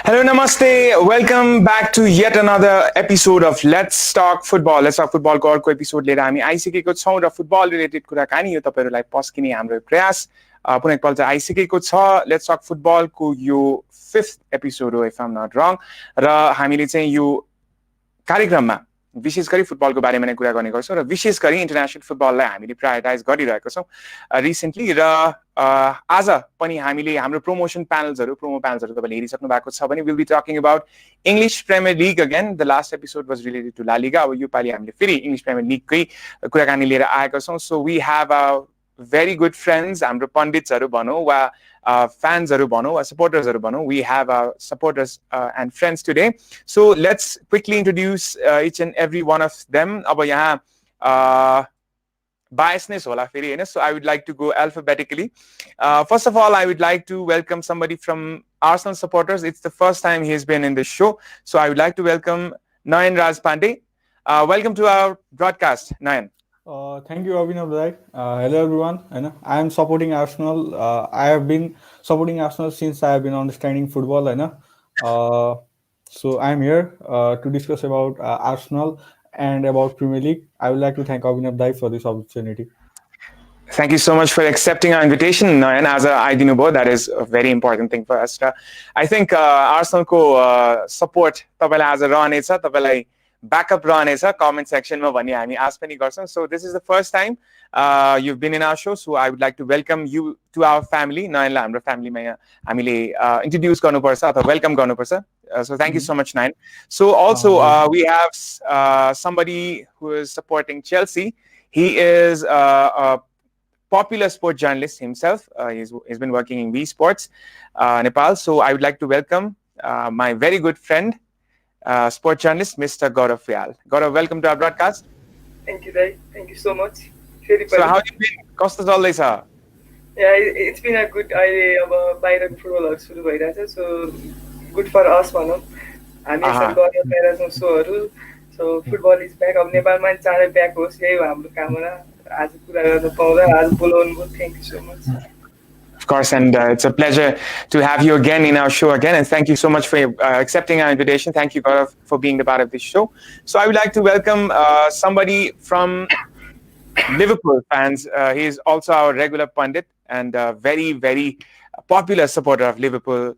Hello, namaste. Welcome back to yet another episode of Let's Talk Football. Let's Talk Football को अर्को episode लिएर हामी आइसकेको छौँ र फुटबल रिलेटेड कुराकानी यो तपाईहरुलाई पस्किने हाम्रो प्रयास पुनः एकपल्ट चाहिँ आइसकेको छ। लेट्स टक फुटबलको यो 5th एपिसोड हो इफ आई एम नट रङ र हामीले चाहिँ यो कार्यक्रममा विशेष गरी फुटबलको बारेमा नै कुरा गर्ने गर्छौं र विशेष गरी इन्टरनेशनल फुटबललाई हामीले प्रायोरिटाइज गरिरहेका छौं रिसेन्टली र आज पनि हामीले हाम्रो प्रोमो प्यानल्सहरु तपाईले हेरिसक्नु भएको छ भने will be talking about English Premier League again. The last episode was related to La Liga. अब यो पाली हामीले फेरि इंग्लिश प्रिमियर लीगकै कुराकानी लिएर आएका छौं। So we have very good friends, हाम्रो पण्डितहरु भनौं वा fansहरु भनौं वा supportersहरु भनौं. We have our supporters and friends today. So let's quickly introduce each and every one of them. अब यहाँ biasness होला फेरि हैन. So I would like to go alphabetically. First of all, I would like to welcome somebody from Arsenal supporters. It's the first time he's been in this show. So I would like to welcome Nayan Raj Pandey. Welcome to our broadcast, Nayan. Thank you, Abhinav Bhai. Hello, everyone. I am supporting Arsenal. I have been supporting Arsenal since I have been understanding football. So I am here to discuss about Arsenal and about Premier League. I would like to thank Abhinav Bhai for this opportunity. Thank you so much for accepting our invitation, and as I know, that is a very important thing for us. I think Arsenal ko support तपाईलाई आज रहनेछ, तपाईलाई backup रहनेछ comment section मा भन्ने हामी आश पनि गर्छौं. So this is the first time you've been in our show, so I would like to welcome you to our family. नयनलाई हाम्रो family मा हामीले introduce गर्नुपर्छ अथवा welcome गर्नुपर्छ. So thank you so much, Nayan. So also we have somebody who is supporting Chelsea. He is a popular sport journalist himself. He's been working in V Sports Nepal. So I would like to welcome my very good friend, sport journalist, Mr. Gaurav Vyal. Gaurav, welcome to our broadcast. Thank you, Dai. Thank you so much. So how have you been? Costa Zolleisa? Yeah, it's been a good idea about Bayern football also. So good for us, man. I'm so football is back. Of Nepal man chare back host. Yahi ho hamro kamana. Aaj kura garnu paउँदा aaj बोलाउनु भयो. Thank you so much. Of course, and it's a pleasure to have you again in our show again, and thank you so much for accepting our invitation. Thank you, Gaurav, for being the part of this show. So I would like to welcome somebody from Liverpool fans. He is also our regular pundit and very, very popular supporter of Liverpool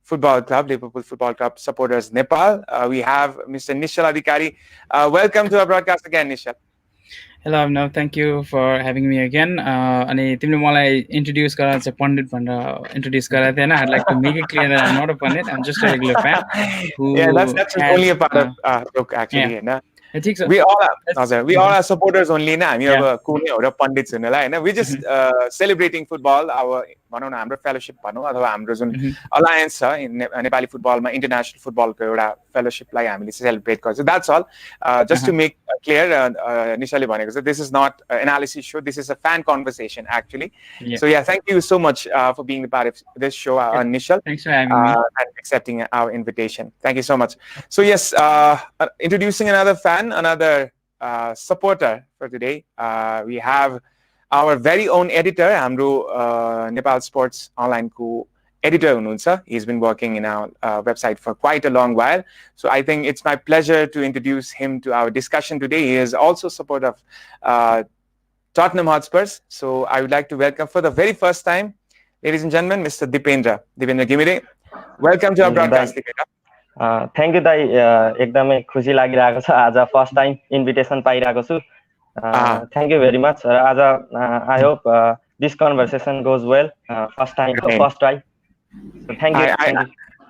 Football Club supporters Nepal. We have Mr. Nishal Adhikari. Welcome to our broadcast again, Nishal. Hello, Abhinav. Thank you for having me again. अनि तिमीले मलाई introduce गराएर चाहिँ पण्डित भनेर introduce गराएको थिएन. I'd like to make it clear that I'm not a pundit. I'm just a regular fan. Yeah, that's only a part of look actually. Yeah. We all are supporters only na. हामी अब कुनै एउटा पण्डित हुनलाई हैन. We just celebrating football, our भनौं न हाम्रो fellowship भनौं अथवा हाम्रो जुन alliance छ नेपाली फुटबलमा इन्टरनेशनल फुटबलको एउटा फेलोशिपलाई हामीले सेलिब्रेट गर्छौं. That's all. Just to make clear, Nishali भनेको छ, this is not an analysis show, this is a fan conversation actually. So yeah, thank you so much for being the part of this show, Nishal. Thanks for having me and accepting our invitation. Thank you so much. So yes, introducing another fan, another supporter for today. We have our very own editor, हाम्रो Nepalsports online को editor हुनुहुन्छ. He's been working in our website for quite a long while. So I think it's my pleasure to introduce him to our discussion today. He is also a supporter of Tottenham Hotspurs. So I would like to welcome for the very first time, ladies and gentlemen, Mr. Dipendra Gimire. Welcome to our broadcast, Dipendra. Thank you, Dai. एकदमै खुसी लागिरहेको छ आज first time invitation पाइरहेको छु. Thank you very much. I hope this conversation goes well. First time, first try. So thank you.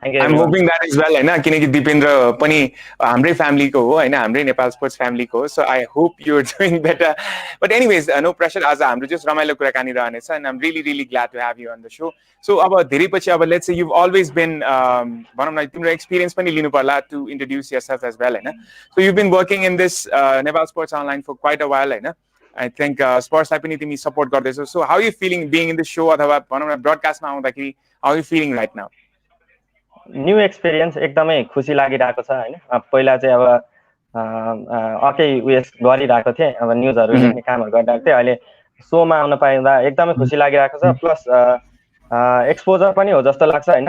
Thank you. I'm hoping that as well, हैन, किनकि दिपेन्द्र पनि हाम्रै फ्यामिली को हो हैन, हाम्रै नेपाल स्पोर्ट्स फ्यामिली को हो. So I hope you're doing better. But anyways, no pressure. आज हाम्रो just रमाइलो कुराकानी रहनेछ, and I'm really glad to have you on the show. So अब धेरै पछि अब let's say you've always been भनौं न तिम्रो एक्सपीरियन्स पनि लिनु पर्ला to introduce yourself as well, हैन. So you've been working in this Nepal Sports Online for quite a while, हैन. I think sports लाई पनि तिमी सपोर्ट गर्दैछौ. So how are you feeling being in the show अथवा भनौं न ब्रोडकास्टमा आउँदाखेरि how are you feeling right now? New experience एकदमै खुसी लागिरहेको छ हैन. पहिला चाहिँ अब अर्कै उयस गरिरहेको थिए, अब न्यूजहरु लेख्ने कामहरु गरिरहेको थिए. अहिले शोमा आउन पाउँदा एकदमै खुसी लागिरहेको छ. प्लस एक्सपोजर पनि हो जस्तो लाग्छ हैन.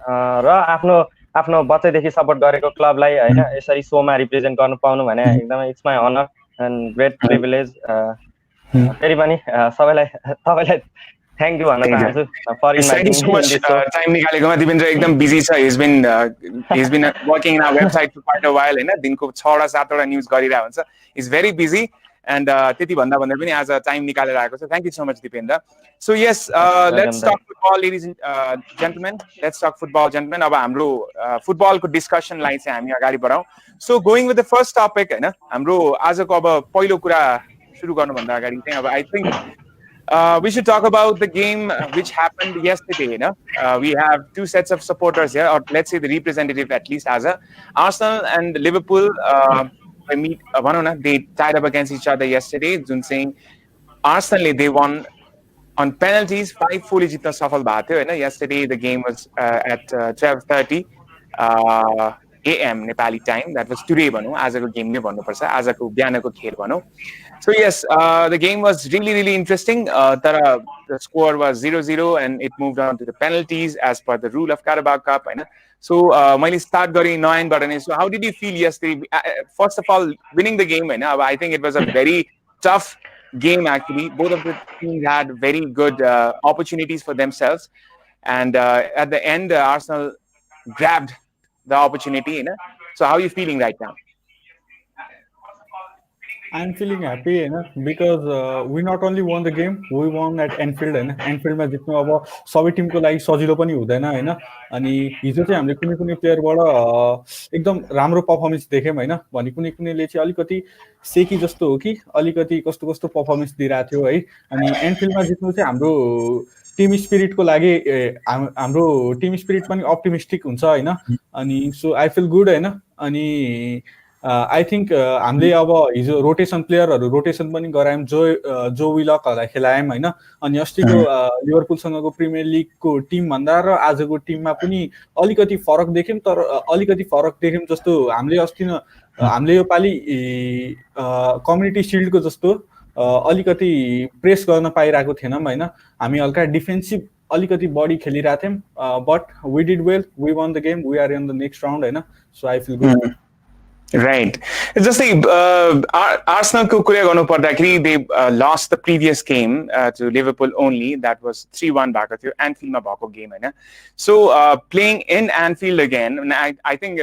र आफ्नो आफ्नो बच्चैदेखि सपोर्ट गरेको क्लबलाई होइन यसरी सोमा रिप्रेजेन्ट गर्नु पाउनु भने एकदमै it's my honour and great privilege. फेरि पनि सबैलाई तपाईँलाई थ्याङ्क यू भन्न चाहन्छु for Thank you inviting so me in much, this show. time निकालेकोमा। दिपेन्द्र एकदम बिजी छ, he's been working in our website for quite a while हैन, दिनको 6 7 वटा न्यूज गरिरहेको हुन्छ, इज भेरी बिजी एन्ड त्यति भन्दा भन्दै पनि आज टाइम निकालेर आएको छ। Thank you so much Dipendra. So yes, let's talk football ladies and gentlemen, let's talk football gentlemen. अब हाम्रो फुटबलको डिस्कसनलाई चाहिँ हामी अगाडि बढाउँ। So going with the first topic हैन, हाम्रो आजको अब पहिलो कुरा सुरु गर्नुभन्दा अगाडि चाहिँ अब I think we should talk about the game which happened yesterday. You know, we have two sets of supporters here, or let's say the representative at least as a Arsenal and Liverpool. They meet. They tied up against each other yesterday. Jun saying Arsenal they won on penalties. 5-4 jitna safal bhayo थियो हैन। Yesterday the game was at 12:30 AM Nepali time. That was today भनौँ, आजको game नै भन्नुपर्छ, आजको बिहानको खेल भनौँ। So yes, the game was really interesting. The score was 0-0 and it moved on to the penalties as per the rule of Carabao Cup. So मैले start गरेँ नयनबाट नै। So how did you feel yesterday? First of all, winning the game, I think it was a very tough game actually. Both of the teams had very good opportunities for themselves, and at the end, Arsenal grabbed the opportunity. So how are you feeling right now? I'm feeling happy because we not only won the game, we won at Anfield हैन। एनफिल्डमा जित्नु अब सबै टिमको लागि सजिलो पनि हुँदैन हैन। अनि हिजो चाहिँ हामीले कुनै कुनै प्लेयरबाट एकदम राम्रो पर्फर्मेन्स देख्यौँ हैन। भने कुनै कुनैले चाहिँ अलिकति सेकी जस्तो हो कि अलिकति कस्तो कस्तो पर्फर्मेन्स दिइरहेको थियो है। अनि एनफिल्डमा जित्नु चाहिँ हाम्रो टिम स्पिरिटको लागि हाम्रो टिम स्पिरिट पनि अप्टिमिस्टिक हुन्छ हैन। अनि सो आई फिल गुड हैन। अनि आई थिङ्क हामीले अब हिजो रोटेसन प्लेयरहरू रोटेसन पनि गरायौँ, जो विलकहरूलाई खेलायौँ होइन। अनि अस्तिको लिभरपुलसँगको प्रिमियर लिगको टिमभन्दा र आजको टिममा पनि अलिकति फरक देख्यौँ, तर अलिकति फरक देख्यौँ जस्तो हामीले अस्ति हामीले योपालि कम्युनिटी सिल्डको जस्तो अलिकति प्रेस गर्न पाइरहेको थिएनौँ होइन। हामी हल्का डिफेन्सिभ अलिकति बढी खेलिरहेको थियौँ, but we did well, we won the game, we are in the next round होइन। So I feel good. Right. जस्तै आर्सेनलको कुरा गर्नु पर्दाखेरि they lost the previous game to Liverpool only. That was 3-1 भएको थियो एन्फिल्डमा भएको गेम हैन। So playing in Anfield again, I think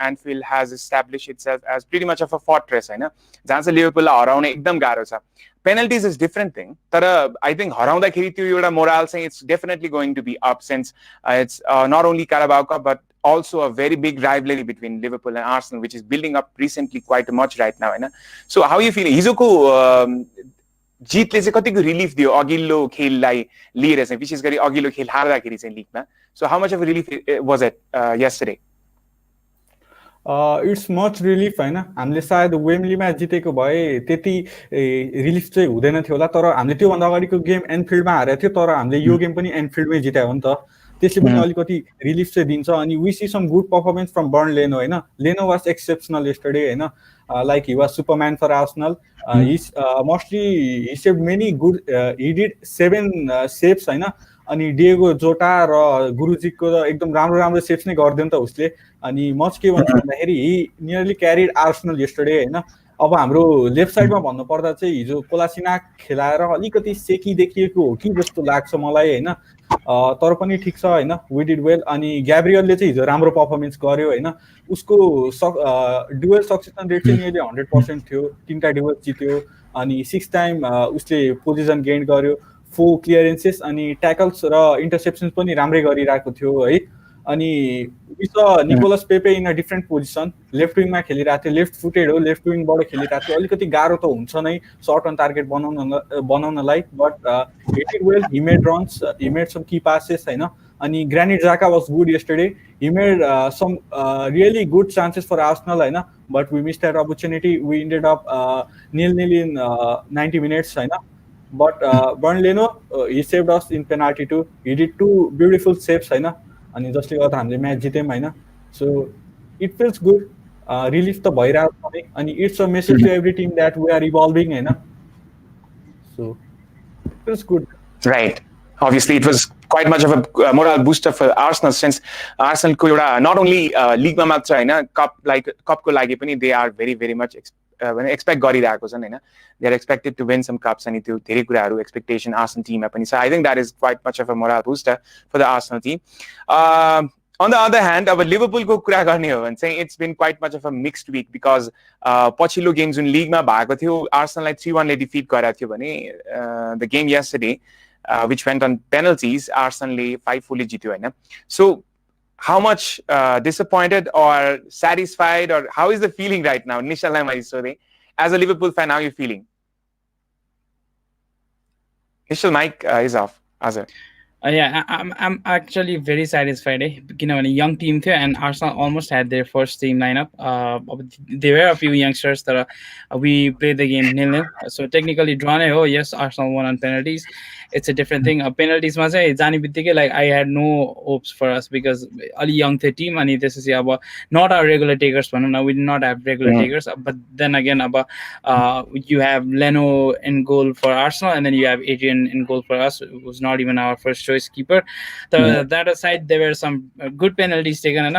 Anfield has established itself as pretty much of a fortress हैन, जहाँ चाहिँ लिभरपुललाई हराउन एकदम गाह्रो छ। Penalties is different thing, तर I think हराउँदाखेरि त्यो एउटा मोरल चाहिँ it's definitely going to be up, since it's not only Carabao Cup but also a very big rivalry between Liverpool and Arsenal, which is building up recently quite much right now. So how are you feeling? हिजोको जितले चाहिँ कतिको relief दियो अघिल्लो खेललाई लिएर चाहिँ, विशेष गरी अघिल्लो खेल हार्दाखेरि चाहिँ लिगमा? So how much of a relief was it yesterday? It's much relief होइन। हामीले सायद वेम्बलीमा जितेको भए त्यति रिलिफ चाहिँ हुँदैन थियो होला, तर हामीले त्योभन्दा अगाडिको गेम एनफिल्डमा हारेको थियो, तर हामीले यो गेम पनि एनफिल्डमै जितायो नि त, त्यसले पनि अलिकति रिलिफ चाहिँ दिन्छ। अनि we see some good performance from Bernd Leno होइन। लेनो वाज एक्सेप्सनल यस्टरडे होइन, like he was Superman for Arsenal. Mostly he save many good, he did 7 saves होइन। अनि डिएगो जोटा र गुरुजीको त एकदम राम्रो राम्रो सेभ्स नै गरिदियो नि त उसले। अनि म चाहिँ के भन्छु भन्दाखेरि he nearly carried Arsenal yesterday होइन। अब हाम्रो लेफ्ट साइडमा भन्नुपर्दा चाहिँ हिजो कोलासिना खेलाएर अलिकति सेकी देखिएको हो कि जस्तो लाग्छ मलाई होइन, तर पनि ठिक छ होइन, वी डिड वेल। अनि ग्याब्रियलले चाहिँ हिजो राम्रो पर्फर्मेन्स गर्यो होइन। उसको डुवेल सक्सेसन रेट चाहिँ नियरली 100% थियो, 3टा डुवेल जित्यो। अनि 6 टाइम उसले पोजिसन गेन गर्यो, 4 क्लियरेन्सेस अनि ट्याकल्स र इन्टरसेप्सन्स पनि राम्रै गरिरहेको थियो है। अनि Nicolas Pepe in a different position, left विङमा खेलिरहेको थियो, लेफ्ट फुटेड हो, लेफ्ट विङबाट खेलिरहेको थियो। अलिकति गाह्रो त हुन्छ नै सर्ट अन टार्गेट बनाउनलाई, but he did well, he made runs, he made some key passes होइन। अनि Granit Xhaka was good yesterday, he made some really good chances for Arsenal होइन, but we miss that opportunity, we ended up 0-0 in 90 minutes होइन। But Bern Leno, he saved us in penalty too. He did 2 beautiful saves होइन, अनि जसले गर्दा हामीले match जित्यौँ होइन। So it feels good, relief त भइरहेको छ। अनि it's a message to every team that we are evolving होइन। So it feels good. Right. Obviously, it was quite much of a moral booster for Arsenal since Arsenal ko euta not only league ma matra haina cup ko लागि pani they are very much expect गरिरहेको छन् हैन. They are expected to win some cups and त्यो धेरै कुराहरु expectation Arsenal team ma pani. So I think that is quite much of a moral booster for the Arsenal team. On the other hand, अब Liverpool को कुरा गर्ने हो भने चाहिँ it's been quite much of a mixed week because पछिल्लो game जुन लीगमा भएको थियो Arsenal लाई 3-1 ले डिफिट गरेको थियो भने the game yesterday which went on penalties Arsenal ले 5-4 ले जित्यो हैन. So how much disappointed or satisfied or how is the feeling right now? Nishalai Maisode, as a Liverpool fan, how are you feeling? Nishal, mic is off. Azar. Yeah, I'm actually very satisfied. You know, a young team here, and Arsenal almost had their first team lineup. There were a few youngsters that we played the game 0-0. So technically drawn. Oh yes, Arsenal won on penalties. It's a different thing. Penalties must say like I had no hopes for us because a young team and this is not our regular takers. Now we did not have regular takers, but then again you have Leno in goal for Arsenal, and then you have Adrian in goal for us, who was not even our first choice keeper. That aside, there were some good penalties taken. I'm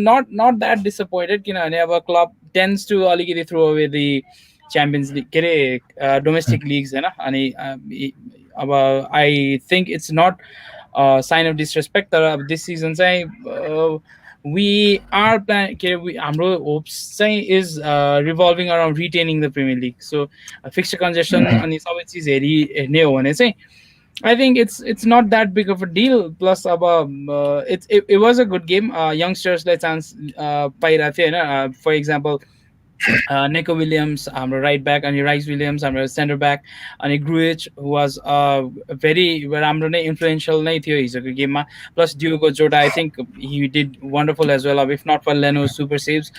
not that disappointed. Our club tends to throw away the Champions League, domestic leagues, and I think it's not a sign of disrespect. This season, we are planning. Our hopes is revolving around retaining the Premier League. So, fixture congestion and I think it's not that big of a deal. Plus, it was a good game. Youngsters let chance for example. Nico Williams, right back, and Rice Williams, center back, and Grujic, who was very influential he's a good game. Plus Diogo Jota, I think he did wonderful as well. If not for Leno's super saves,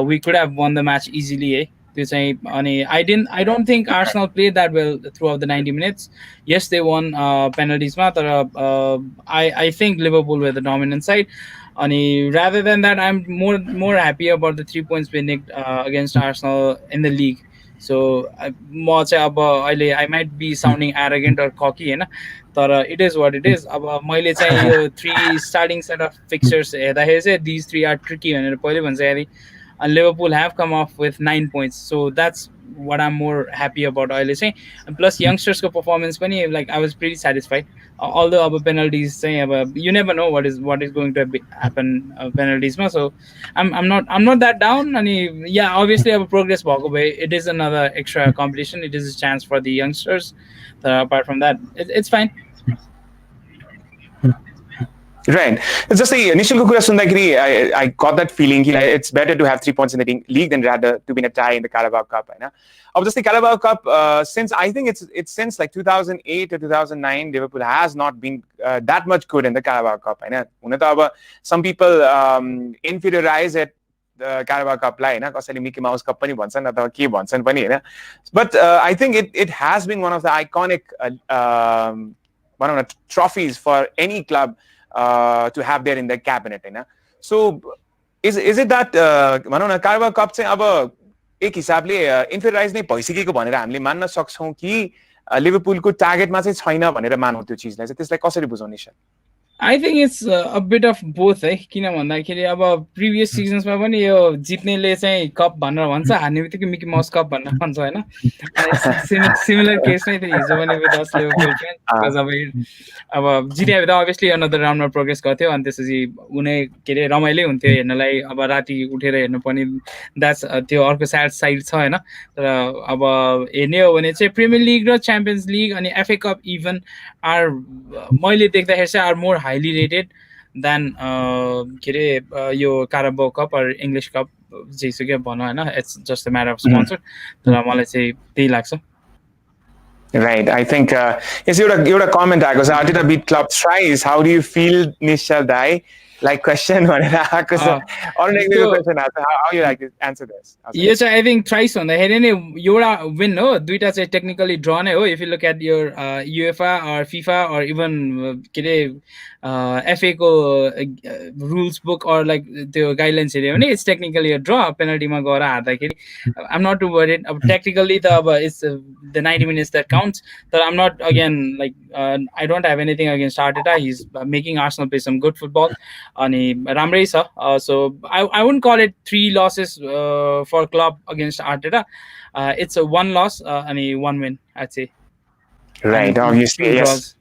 we could have won the match easily. I don't think Arsenal played that well throughout the 90 minutes. Yes, they won penalties. I think Liverpool were the dominant side. Rather than that, I'm more happy about the 3 points we nicked against Arsenal in the league. So I might be sounding arrogant or cocky, but it is what it is. Three starting set of fixtures, these three are tricky. And Liverpool have come off with 9 points, so that's what I'm more happy about. And plus youngsters' performance, I was pretty satisfied. Although our penalties, you never know what is going to happen penalties. So I'm not that down. And yeah, obviously our progress walk away. It is another extra competition. It is a chance for the youngsters. Apart from that, it's fine. Right. It's just the initial I got that feeling it's better to have 3 points in the league than rather to be in a tie in the Carabao Cup. Obviously, Carabao Cup, since I think it's since like 2008 or 2009, Liverpool has not been that much good in the Carabao Cup. Some people inferiorize it. The Carabao Cup line, Mickey Mouse Cup but I think it has been one of the iconic one of the trophies for any club to have there in their cabinet. So is it that Carabao Cup चाहिँ अब एक हिसाबले इन्फेरियराइज नै भइसकेको भनेर हामीले मान्न सक्छौं कि लिभरपुलको टार्गेटमा चाहिँ छैन भनेर मानौ त्यो चीजलाई चाहिँ त्यसलाई कसरी बुझाउने छ? I think it's a bit of both. किन भन्दाखेरि अब previous seasons मा पनि यो जित्नेले चाहिँ कप भनेर भन्छ, हार्ने बित्तिकै मिकी माउस कप भनेर भन्छ हैन. Similar case नै थियो हिजो पनि with us Liverpool fans because अब जित्यो भने obviously another round मा प्रोग्रेस गर्थ्यो अनि त्यसपछि उनी के रमाइलै हुन्थ्यो हेर्नलाई. अब राति उठेर हेर्नु पनि that's त्यो अर्को sad side छ हैन. तर अब हेर्ने हो भने चाहिँ प्रिमियर लिग र च्याम्पियन्स लिग अनि एफए कप इभन आर मैले देख्दाखेरि चाहिँ are more highly rated than your Carabao Cup or English Cup. It's just a matter of sponsor. Right. I think yes, you had a comment because Arteta beat club thrice. How do you feel, Nishal Dai? Like question भनेर आएको छ अरु negative question आछ how you like to answer this यो चाहिँ I think thrice भन्दाखेरि नै एउटा विन हो दुईटा चाहिँ टेक्निकली ड्र नै हो if you look at your UEFA or FIFA or even के अरे एफए को रुल्स बुक अर लाइक त्यो गाइडलाइन्स हेऱ्यो भने इट्स टेक्निकली अ ड्र पेनल्टीमा गएर हार्दाखेरि I am not too worried अब टेक्निकली त अब it's the 90 minutes that counts तर I am not again like I don't have anything against Arteta he is making Arsenal play some good football अनि राम्रै छ so I won't call it 3 losses for club against Arteta. It's a 1 loss and a 1 win, I'd say. Right, obviously, yes.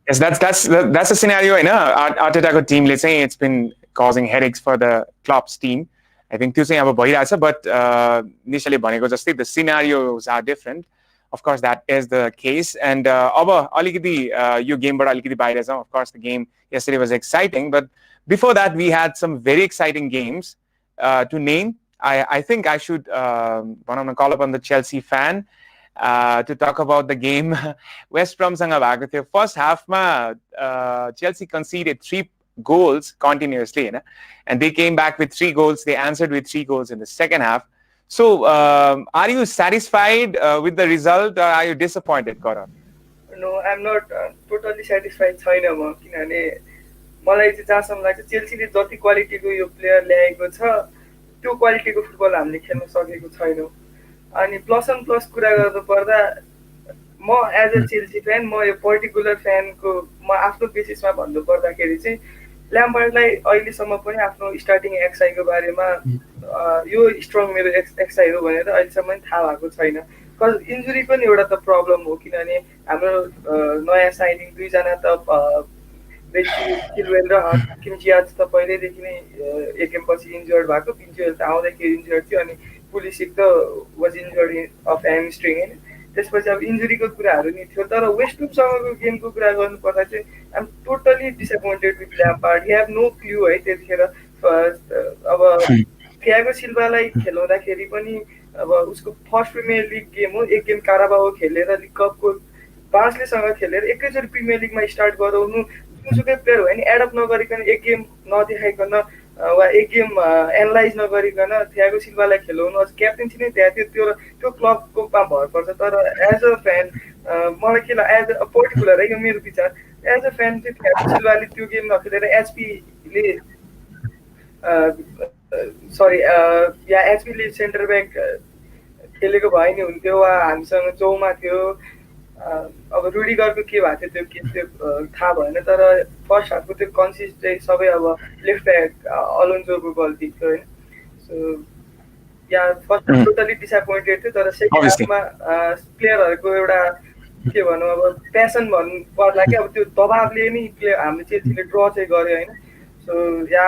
Yes, that's a scenario, you know. Arteta's team, let's say, it's been causing headaches for the club's team. I think त्यो चाहिँ अब भइरहेछ but initially भनेको जस्तै the scenarios are different. Of course, that is the case. And अब अलिकति यो गेमबाट अलिकति बाहिर जाउँ. Of course, the game yesterday was exciting, but before that, we had some very exciting games to name. I think I should want to call upon the Chelsea fan to talk about the game. West Brom सँग भएको थियो first half मा Chelsea conceded 3 goals continuously, you know, and they came back with 3 goals. They answered with 3 goals in the second half. So, are you satisfied with the result, or are you disappointed, Gaurav? No, I'm not totally satisfied. छैन म किनभने मलाई चाहिँ जहाँसम्म लाग्छ चेल्सीले जति क्वालिटीको यो प्लेयर ल्याएको छ त्यो क्वालिटीको फुटबल हामीले खेल्न सकेको छैनौँ अनि प्लस एन्ड प्लस कुरा गर्नु पर्दा म एज अ चेल्सी फ्यान म यो पर्टिकुलर फ्यानको म आफ्नो बेसिसमा भन्नु पर्दाखेरि चाहिँ ल्याम्पार्डलाई अहिलेसम्म पनि आफ्नो स्टार्टिङ एक्सआईको बारेमा यो स्ट्रङ मेरो एक्सआई हो भनेर अहिलेसम्म पनि थाहा भएको छैन बिकज इन्जुरी पनि एउटा त प्रब्लम हो किनभने हाम्रो नयाँ साइनिङ दुईजना त किलवेल र किमचियाज त पहिल्यैदेखि नै एक गेमपछि इन्जर्ड भएको किमचियाज त आउँदाखेरि इन्जर्ड थियो अनि पुलिसिक त वाज इन्जर्ड अफ ह्यामस्ट्रिङ होइन त्यसपछि अब इन्जुरीको कुराहरू नि थियो तर वेस्ट ब्रुमसँगको गेमको कुरा गर्नुपर्दा चाहिँ I am totally disappointed with Lampard he have no clue है त्यतिखेर अब थियागो सिल्भालाई खेलाउँदाखेरि पनि अब उसको फर्स्ट प्रिमियर लिग गेम हो एक गेम काराबाओ खेलेर लिग कपको बार्सलेसँग खेलेर एकैचोटि प्रिमियर लिगमा स्टार्ट गराउनु जुनसुकै प्लेयर हो भने एडप्ट नगरिकन एक गेम नदेखाइकन वा एक गेम एनालाइज नगरिकन थियागो सिल्भालाई खेलाउनु अझ क्याप्टेन्सी नै त्यहाँ थियो त्यो क्लबकोमा भर पर्छ तर एज अ फ्यान मलाई के लाग्छ एज अ पर्टिकुलर है यो मेरो विचार एज अ फ्यान चाहिँ थियागो सिल्भाले त्यो गेम नखेलेर एचपीले सरी या एचपीले सेन्टर ब्याक खेलेको भए नि हुन्थ्यो वा हामीसँग चौमा थियो अब रुडिगरको के भएको थियो त्यो त्यो थाहा भएन तर फर्स्ट हाफको त्यो कन्सिस्ट चाहिँ सबै अब लेफ्ट ब्याक अलोन्जोको गल्ती थियो होइन सो या फर्स्ट टोटली डिसएपोइन्टेड थियो तर सेकेन्ड हाफमा प्लेयरहरूको एउटा के भनौँ अब प्यासन भन्नु पर्ला कि अब त्यो दबावले नि हामीले चेल्सीले ड्र चाहिँ गर्यो होइन सो या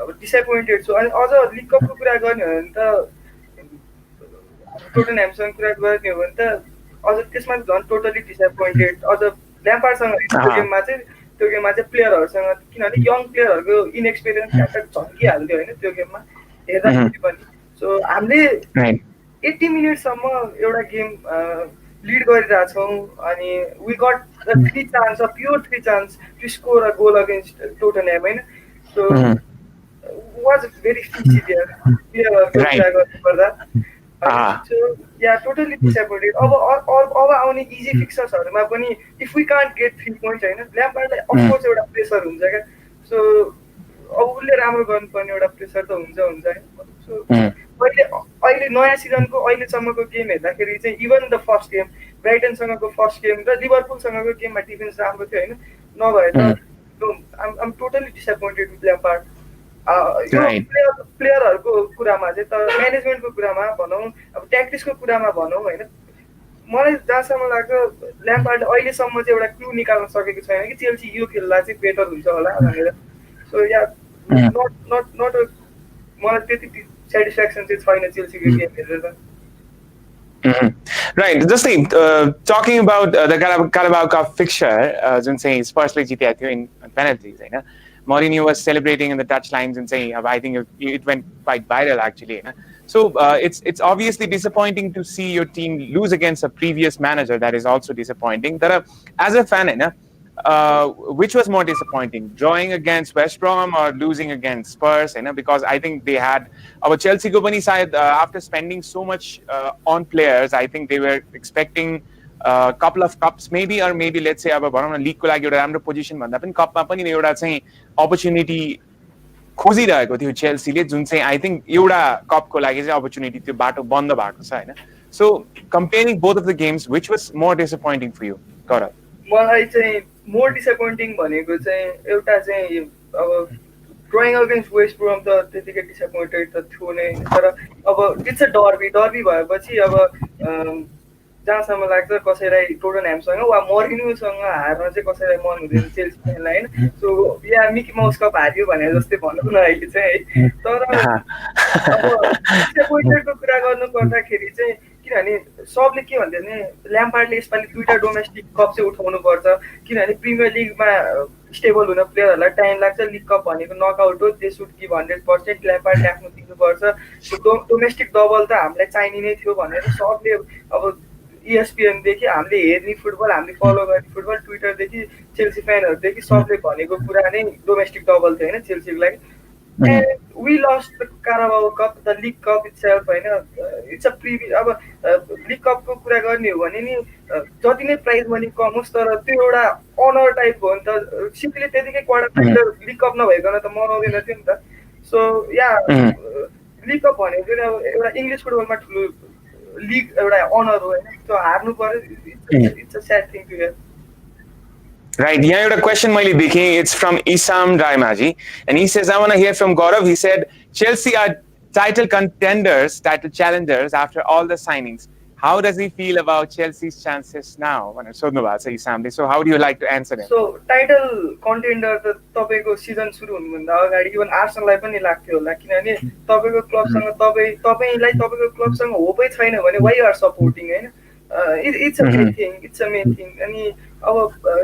अब डिसएपोइन्टेड छु अनि अझ लिग कपको कुरा गर्ने हो भने त टोटनह्यामसँग कुरा गर्ने हो भने त अझ त्यसमा झन् टोटली डिसएपोइन्टेड अझ ल्याम्पार्डसँग त्यो गेममा चाहिँ प्लेयरहरूसँग किनभने यङ प्लेयरहरूको इनएक्सपिरियन्स ट्याक्क झन्किहाल्थ्यो होइन त्यो गेममा हेर्दाखेरि पनि सो हामीले 80 मिनटसम्म एउटा गेम लिड गरिरहेछौँ अनि we got the 3 chance a pure 3 chance to score a goal against Tottenham होइन so was very fishy there प्लेयरहरूको कुरा गर्नुपर्दा so yeah totally disappointed अब आउने इजी फिक्सर्सहरुमा पनि if we can't get 3 points हैन ल्याम्पार्डलाई अफ कोर्स एउटा प्रेसर हुन्छ क्या सो अब उसले राम्रो गर्नुपर्ने एउटा प्रेसर त हुन्छ हैन सो अहिले नयाँ सिजनको अहिलेसम्मको गेम हेर्दाखेरि चाहिँ इभन द फर्स्ट गेम ब्राइटनसँगको फर्स्ट गेम र लिभरपुलसँगको गेममा डिफेन्स राम्रो थियो हैन नभए त I'm totally disappointed with Lampard यो प्लेयरहरूको कुरामा चाहिँ त म्यानेजमेन्टको कुरामा भनौँ अब ट्याक्टिक्सको कुरामा भनौँ होइन मलाई जहाँसम्म लाग्छ ल्याम्पार्डले अहिलेसम्म चाहिँ एउटा क्लु निकाल्न सकेको छैन कि चेल्सी यो खेल्दा चाहिँ बेटर हुन्छ होला भनेर सो या नट मलाई त्यति सेटिस्फ्याक्सन चाहिँ छैन चेल्सीको गेम हेरेर Right. Just talking about the Carabao Cup fixture, जुन चाहिँ स्पर्सले जितेको थियो in penalties, हैन Mourinho was celebrating in the touchlines and saying, I think it went quite viral actually. So it's obviously disappointing to see your team lose against a previous manager. That is also disappointing. As a fan, which was more disappointing, drawing against West Brom or losing against Spurs? Because I think they had our Chelsea ko pani sayad after spending so much on players, I think they were expecting a couple of cups maybe, or maybe let's say अब भनौँ न league को लागि एउटा राम्रो position भन्दा पनि कपमा पनि एउटा चाहिँ अपर्च्युनिटी खोजिरहेको थियो चेल्सीले, जुन चाहिँ आई थिंक एउटा कपको लागि चाहिँ अपर्च्युनिटी त्यो बाटो बन्द भएको छ हैन. So comparing both of the games, which was more disappointing for you? Gaurav, मलाई चाहिँ मोर डिसअपोइन्टिङ भनेको चाहिँ एउटा चाहिँ अब ड्रइङ अगेन्स्ट वेस्ट ब्रोम त त्यतिकै डिसअपोइन्टेड त थियो नै, तर अब इट्स अ डर्बी भएपछि अब जहाँसम्म लाग्छ कसैलाई टोटनह्यामसँग वा मरिनुसँग हार्न चाहिँ कसैलाई मन हुँदैन चेल्सी फ्यानलाई होइन. सो या मिकी माउस कप हार्यो भने जस्तै भनौँ न अहिले चाहिँ है. तर अब डिसअपोइन्टेडको कुरा गर्नु पर्दाखेरि चाहिँ किनभने सबले के भन्छ भने ल्याम्पार्डले यसपालि 2टा डोमेस्टिक कप चाहिँ उठाउनुपर्छ, किनभने प्रिमियर लिगमा स्टेबल हुन प्लेयरहरूलाई टाइम लाग्छ. लिग कप भनेको नकआउट हो, दे सुड गिभ 100%. ल्याम्पार्डले आफ्नो दिनुपर्छ. डोमेस्टिक डबल त हामीलाई चाहिने नै थियो भनेर सबले अब ESPNदेखि हामीले हेर्ने फुटबल, हामीले फलो गर्ने फुटबल, ट्विटरदेखि चेल्सी फ्यानहरूदेखि सबले भनेको कुरा नै डोमेस्टिक डबल थियो होइन चेल्सीको लागि. And we lost the Carabao Cup, the League Cup itself, it's a previous. अब League Cup को कुरा गर्ने हो भने नि जति नै प्राइज मनी कम होस् तर त्यो एउटा अनर टाइप हो नि त. सिम्पली त्यतिकै क्वार्टर फाइनल लिग कप नभइकन त मनाउँदैन थियो नि त. सो या लिग कप भनेको चाहिँ अब एउटा इङ्ग्लिस फुटबलमा ठुलो लिग एउटा अनर हो होइन. त्यो हार्नु पर्यो. It's a sad thing to hear. Right. Yeah, a question मैले देखेँ. It's from Isam Raimaji, and he says, I want to hear from Gaurav. He said, Chelsea are title contenders, title challengers after all the signings. How does he feel about Chelsea's chances now? So how do you like to answer him? So title contender त तपाईको season सुरु हुनुभन्दा अगाडि even आर्सेनललाई पनि लाग्थ्यो होला, किनभने तपाईको क्लबसँग तपाईलाई तपाईको क्लबसँग होपै छैन भने why you are supporting हैन. It's a main thing. It's a main thing. अनि अब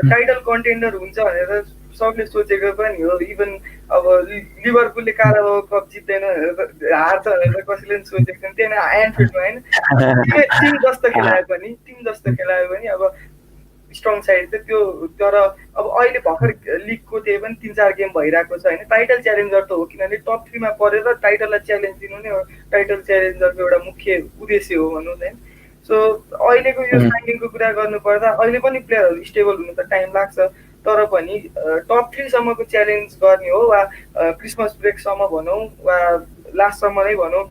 टाइटल कन्टेन्डर हुन्छ भनेर सबले सोचेको पनि हो. इभन अब लिभरपुलले काराबाओ कप जित्दैन हार्छ भनेर कसैले पनि सोचेको थिएन. त्यहाँ एन्फिल्डमा होइन टिम जस्तो खेलायो पनि अब स्ट्रङ साइड चाहिँ त्यो. तर अब अहिले भर्खर लिगको त्यही पनि 3-4 गेम भइरहेको छ होइन. टाइटल च्यालेन्जर त हो, किनभने टप 3 मा परेर टाइटललाई च्यालेन्ज दिनु नै टाइटल च्यालेन्जरको एउटा मुख्य उद्देश्य हो भनौँ होइन. सो अहिलेको यो साइनिङको कुरा गर्नुपर्दा अहिले पनि प्लेयरहरू स्टेबल हुनु त टाइम लाग्छ, तर पनि टप 3 सम्मको च्यालेन्ज गर्ने हो वा क्रिसमस ब्रेकसम्म भनौँ वा लास्टसम्म नै भनौँ,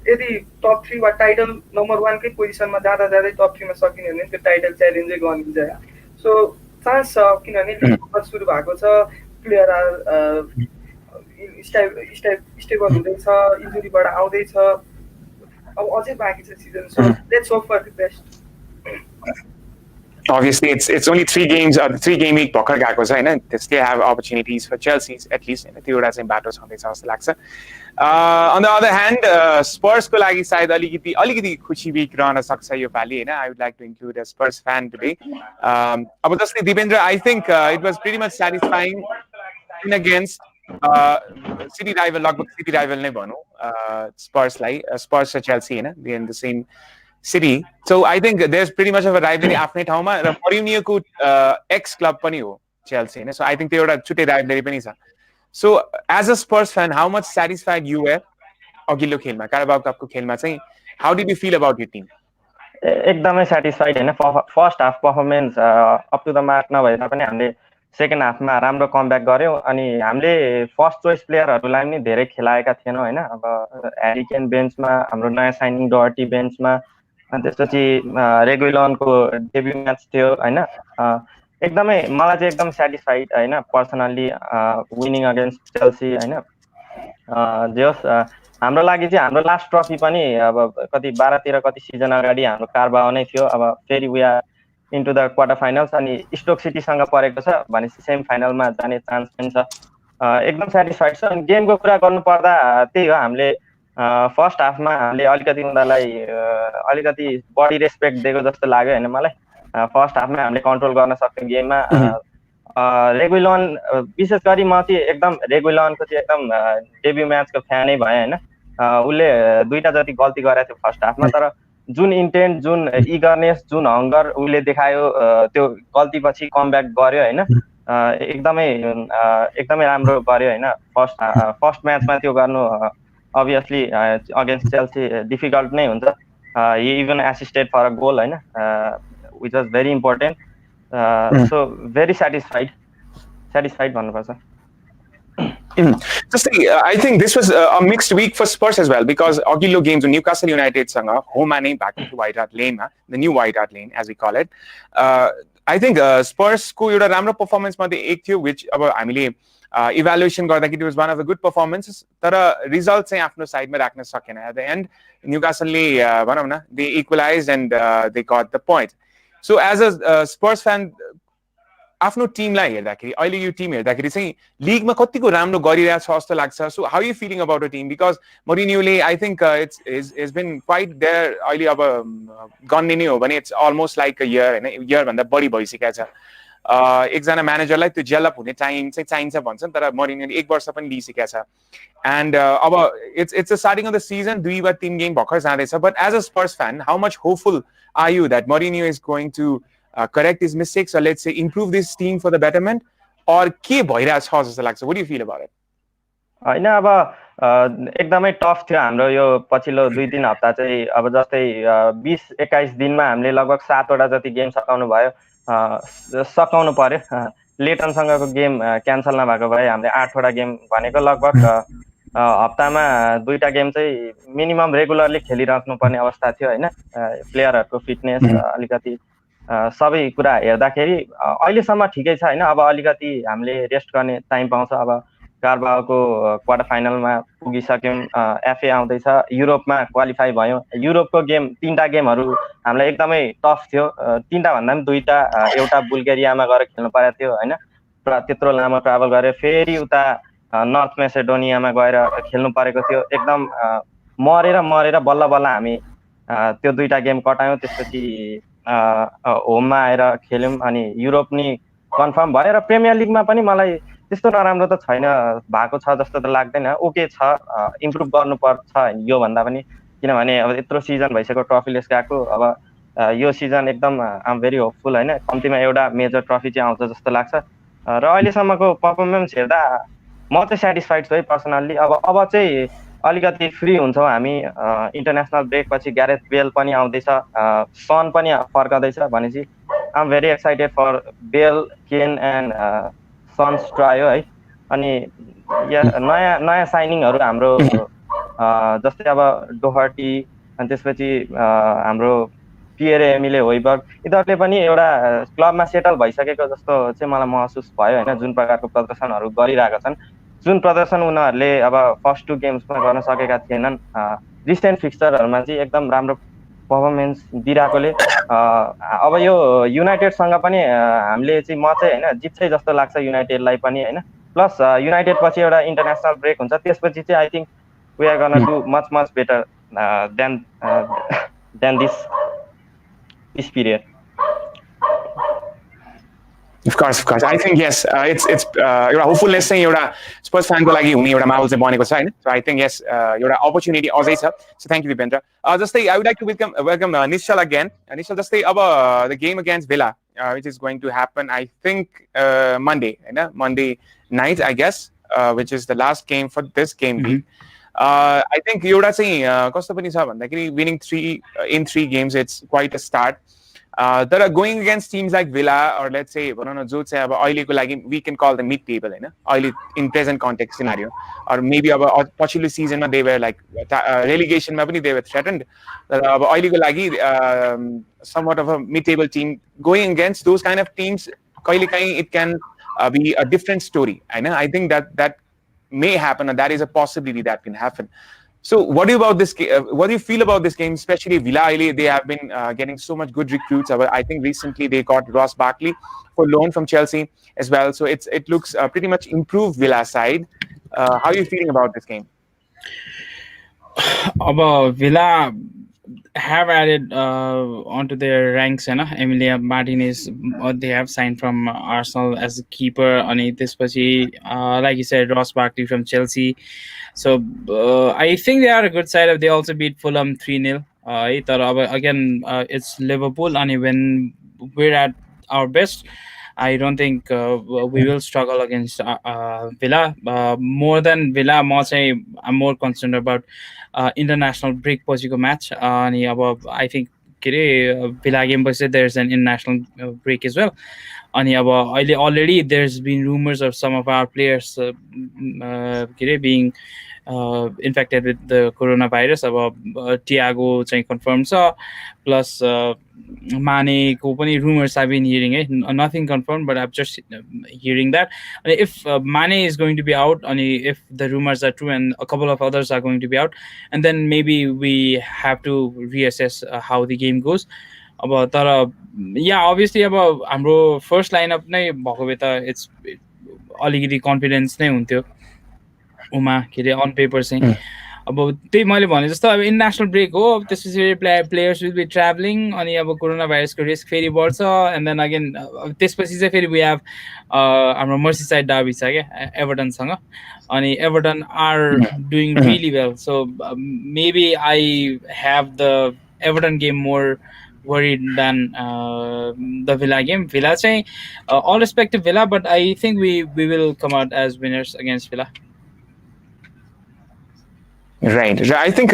यदि टप 3 वा टाइटल नम्बर 1 कै पोजिसनमा जाँदै टप 3 मा सकिने भने त्यो टाइटल च्यालेन्जै गरिन्छ. सो चान्स छ, किनभने लिग सुरु भएको छ, प्लेयर स्टेबल हुँदैछ, इन्जुरीबाट आउँदैछ, अब अझै बाँकी छ season. So let's hope for the best. Obviously, it's only 3 games, 3 game week भर्खर गएको छ हैन. They still have opportunities for Chelsea at least. त्यो एउटा चाहिँ बाटो छँदैछ जस्तो लाग्छ. On the other hand, Spurs को लागि सायद अलिकति खुशी वीक रहन सक्छ यो पाली हैन. I would like to include a Spurs fan today. अब जस्तै Dipendra, I think it was pretty much satisfying in against City rival, लगभग City rival नै भनौँ Spursलाई, Spurs र Chelsea हैन, they in the same city. So I think there's pretty much of a rivalry आफ्नै ठाउँमा र मरिनियोको एक्स क्लब पनि हो Chelsea हैन. So I think त्यो एउटा छुट्टै rivalry पनि छ. So as a Spurs fan, how much satisfied you were अघिल्लो खेलमा, Carabao Cup को खेलमा चाहिँ? How did you feel about your team? एकदमै सेटिस्फाइड हैन. First half performance up to the mark नभए तापनि हामीले सेकेन्ड हाफमा राम्रो कमब्याक गर्यौँ अनि हामीले फर्स्ट चोइस प्लेयरहरूलाई पनि धेरै खेलाएका थिएनौँ होइन. अब ह्यारी केन बेन्चमा, हाम्रो नयाँ साइनिङ डर्टी बेन्चमा, अनि त्यसपछि रेगुलनको डेब्यू म्याच थियो होइन. एकदमै मलाई चाहिँ एकदम सेटिस्फाइड होइन पर्सनल्ली विनिङ अगेन्स्ट चेल्सी होइन. जे होस् हाम्रो लागि चाहिँ हाम्रो लास्ट ट्रफी पनि अब कति 12-13 कति सिजन अगाडि हाम्रो कार्बाओ नै थियो. अब फेरि we are into the quarter finals अनि स्टोक सिटीसँग परेको छ भनेपछि सेमी फाइनलमा जाने चान्स पनि छ. एकदम सेटिस्फाइड छ. अनि गेमको कुरा गर्नुपर्दा त्यही हो, हामीले फर्स्ट हाफमा हामीले अलिकति उनीहरूलाई अलिकति बढी रेस्पेक्ट दिएको जस्तो लाग्यो होइन मलाई. फर्स्ट हाफमा हामीले कन्ट्रोल गर्न सक्यौँ गेममा. रेगुलन विशेष गरी म चाहिँ एकदम रेगुलनको चाहिँ एकदम डेब्यू म्याचको फ्यानै भएँ होइन. उसले 2टा जति गल्ती गरेको थियो फर्स्ट हाफमा, तर जुन इन्टेन्ट, जुन इगरनेस, जुन हङ्गर उसले देखायो त्यो गल्तीपछि कमब्याक गर्यो होइन. एकदमै एकदमै राम्रो गर्यो होइन फर्स्ट म्याचमा त्यो गर्नु अभियसली अगेन्स्ट चेल्सी डिफिकल्ट नै हुन्छ he even assisted for a goal होइन which was very important so very satisfied भन्नुपर्छ Just I think this was a mixed week for Spurs as well because अघिल्लो game जो Newcastle United सँग होममा नै भएको थियो White Hart Lane मा the new White Hart Lane as we call it I think Spurs को एउटा राम्रो पर्फर्मेन्स मध्ये एक थियो which अब हामीले इभ्यालुएसन गर्दाखेरि was one of the good performance तर रिजल्ट चाहिँ आफ्नो साइडमा राख्न सकेन एट द एन्ड न्युकासलले भनौँ न they equalize and they got the point so as a Spurs fan आफ्नो टिमलाई हेर्दाखेरि अहिले यो टिम हेर्दाखेरि चाहिँ लिगमा कतिको राम्रो गरिरहेछ जस्तो लाग्छ so how you feeling about a team because मोरिनियोले I think it's been quite there अहिले अब गन्ने नै हो भने it's almost like a year होइन इयर भन्दा बढी भइसकेको छ एकजना म्यानेजरलाई त्यो डेभलप हुने टाइम चाहिँ चाहिन्छ भन्छन् तर मोरिनियोले 1 वर्ष पनि लिइसकेको छ एन्ड अब it's a starting of the season 2 वा 3 गेम भर्खर जाँदैछ but as a Spurs fan how much hopeful are you that Mourinho is going to correct his mistakes or let's say improve this team for the betterment or के भइरहेछ जस्तो लाग्छ what do you feel about it हैन अब एकदमै tough थियो हाम्रो यो पछिल्लो 2-3 हप्ता चाहिँ अब जस्तै 20-21 दिनमा हामीले लगभग 7 वटा जति गेम सकाउनु पर्यो लेटनसँगको गेम क्यान्सल नभएको भए हामीले 8 वटा गेम भनेको लगभग हप्तामा 2टा गेम चाहिँ मिनिमम रेगुलरली खेलिराख्नु पर्ने अवस्था थियो हैन प्लेयरहरुको फिटनेस अलिकति सबै कुरा हेर्दाखेरि अहिलेसम्म ठिकै छ हैन अब अलिकति हामीले रेस्ट गर्ने टाइम पाउँछ अब कार्बाओको क्वार्टर फाइनलमा पुगिसक्यौं एफए आउँदैछ युरोपमा क्वालिफाई भयौं युरोपको गेम 3टा गेमहरु हामीलाई एकदमै टफ थियो 3टा भन्दा पनि 2टा एउटा बुल्गेरियामा गएर खेल्नु परेको थियो हैन त्यत्रो लामो ट्राभल गरे फेरि उता नर्थ मेसेडोनियामा गएर खेल्नु परेको थियो एकदम मरेर बल्ल हामी त्यो 2टा गेम कटायौं त्यसपछि होममा आएर खेल्यौं अनि युरोप नि कन्फर्म भयो र प्रिमियर लिगमा पनि मलाई त्यस्तो नराम्रो त छैन भएको छ जस्तो त लाग्दैन ओके छ इम्प्रुभ गर्नुपर्छ यो भन्दा पनि किनभने अब यत्रो सिजन भइसक्यो ट्रफीलेस गएको अब यो सिजन एकदम आइ एम भेरी होपफुल हैन कम्तीमा एउटा मेजर ट्रफी चाहिँ आउँछ जस्तो लाग्छ र अहिलेसम्मको पर्फर्मेन्स हेर्दा म चाहिँ सेटिस्फाइड छु है पर्सनल्ली अब चाहिँ अलिकति फ्री हुन्छौँ हामी इन्टरनेसनल ब्रेक पछि ग्यारेथ बेल पनि आउँदैछ सन पनि फर्काउँदैछ भनेपछि I am very excited for Bale Kane and Son's trio है अनि नयाँ साइनिङहरू हाम्रो जस्तै अब डोहर्टी अनि त्यसपछि हाम्रो पिएरे एमिले होइबर्ग यिनीहरूले पनि एउटा क्लबमा सेटल भइसकेको जस्तो चाहिँ मलाई महसुस भयो होइन जुन प्रकारको प्रदर्शनहरू गरिरहेका छन् जुन प्रदर्शन उनीहरूले अब फर्स्ट 2 गेम्समा गर्न सकेका थिएनन् रिसेन्ट फिक्चरहरूमा चाहिँ एकदम राम्रो पर्फर्मेन्स दिइरहेकोले अब यो युनाइटेडसँग पनि हामीले चाहिँ म चाहिँ होइन जित्छै जस्तो लाग्छ युनाइटेडलाई पनि होइन प्लस युनाइटेड पछि एउटा इन्टरनेसनल ब्रेक हुन्छ त्यसपछि चाहिँ I think we are gonna do much better than this period Of course. I think yes, it's एउटा hopefulness चाहिँ एउटा Spurs fan को लागि हुने एउटा माहौल चाहिँ बनेको छ हैन. So I think yes, एउटा opportunity अझै छ. So thank you Vipendra. जस्तै I would like to welcome Nishal again. Nishal जस्तै अब the game against Villa which is going to happen I think Monday हैन Monday night I guess which is the last game for this game week. I think एउटा चाहिँ कस्तो पनि छ भन्दाखेरि winning 3 in 3 games it's quite a start. That are going against teams like Villa or let's say भनौँ न जो चाहिँ अब अहिलेको लागि we can call them mid table हैन अहिले in present context scenario or maybe अब पछिल्लो सिजनमा they were like relegation मा पनि they were threatened तर अब अहिलेको लागि somewhat of a mid table team going against those kind of teams कहिलेकाहीँ it can be a different story हैन I think that may happen and that is a possibility that can happen. So what do you about this? What do you feel about this game, especially Villa? They have been getting so much good recruits. I think recently they got Ross Barkley for loan from Chelsea as well. So it looks pretty much improved Villa side. How are you feeling about this game? About Villa have added onto their ranks, Emilia Martinez. They have signed from Arsenal as a keeper. And this like you said, Ross Barkley from Chelsea. So I think they are a good side. They also beat Fulham 3-0. Again, it's Liverpool, and when we're at our best, I don't think we will struggle against Villa. More than Villa, I'm more concerned about international break pachiko match. अनि अब I think के अरे Villa game पछि there's an international break as well. अनि अब अहिले already there's been rumors of some of our players के अरे being infected with the coronavirus. अब Tiago चाहिँ confirmed छ, plus Maneको पनि rumors I've been hearing nothing confirmed, but I'm just hearing that. And if Mane is going to be out, and if the rumors are true and a couple of others are going to be out, and then maybe we have to reassess how the game goes. अब तर yeah, obviously अब हाम्रो first lineup नै भएको भए त it's अलिकति confidence नै हुन्थ्यो उमा के अरे on paper चाहिँ अब त्यही मैले भने जस्तो अब इन्टरनेसनल ब्रेक हो, अब त्यसपछि प्लेयर्स विल बी ट्राभलिङ, अनि अब कोरोना भाइरसको रिस्क फेरि बढ्छ, एन्ड देन अगेन त्यसपछि चाहिँ फेरि वी हेभ हाम्रो मर्सीसाइड डार्बी छ क्या एभर्टनसँग, अनि Everton are doing really well, so maybe I have the Everton game more worried than the Villa game. Villa चाहिँ all respect to Villa, but I think we will come out as winners against Villa. Right. I think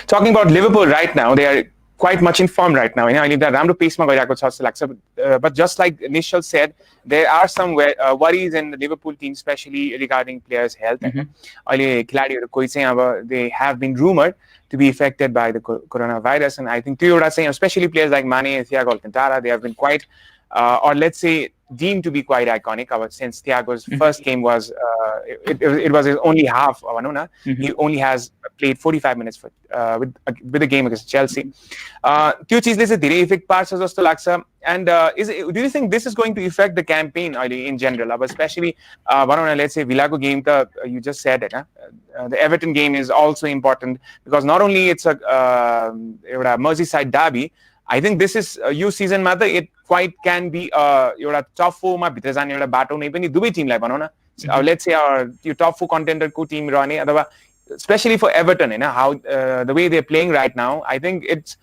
talking about Liverpool right now, they are quite much in form right now. I the राम्रो पेसमा गइरहेको छ जस्तो लाग्छ. But just like Nishal said, there are some worries in the Liverpool team, especially regarding players' health. अहिले खिलाडीहरू कोही चाहिँ अब they have been rumored to be affected by the coronavirus, and I think त्यो एउटा चाहिँ especially players like Mane and Thiago Alcantara, they have been quite or let's say deemed to be quite iconic. Since Thiago's first game was it was his only half. He only has played 45 minutes with the game against Chelsea. त्यो चीजले चाहिँ धेरै effect पार्छ जस्तो लाग्छ. And do you think this is going to affect the campaign in general? Especially let's say Villa-ko game, you just said it. The Everton game is also important because not only it's a Merseyside derby, I think this is यो सिजनमा त it quite can be एउटा top 4 मा भित्र जाने एउटा बाटो नै पनि दुवै टिमलाई भनौँ न. Let's say यो टप 4 कन्टेन्डर को टिम रहने, अथवा especially for Everton, how the way they're playing right now, I think it's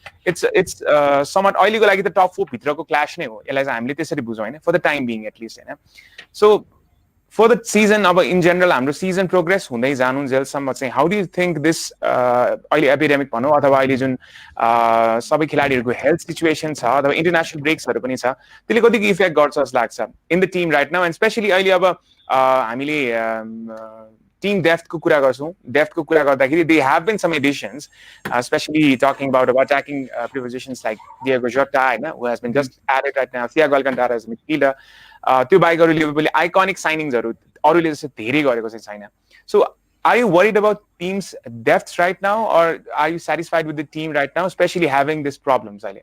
somewhat अहिलेको लागि त टप 4 भित्रको क्ल्याश नै हो. यसलाई चाहिँ हामीले त्यसरी बुझौँ हैन, for the time being at least हैन. So for the season, in general, हाम्रो season progress हुँदै जानुन्जेलसम्म चाहिँ how do you think this अहिले epidemic भनौँ अथवा अहिले जुन सबै खेलाडीहरूको हेल्थ सिचुएसन छ अथवा इन्टरनेसनल ब्रेक्सहरू पनि छ, त्यसले कतिको इफेक्ट गर्छ जस्तो लाग्छ in the team right now, and specially अहिले अब हामीले टिम डेफ्थको कुरा गर्छौँ. डेफ्थको कुरा गर्दाखेरि they have been some additions, specially talking about attacking propositions like Diego Jota हैन, who has been just added right now, Thiago Alcantara as midfielder. त्यो बाहेक अरू लिभरपुलले आइकनिक साइनिङ्सहरू अरूले जस्तो धेरै गरेको चाहिँ छैन. So are you worried about team's depth right now, or are you satisfied with the team right now, specially having this problems अहिले?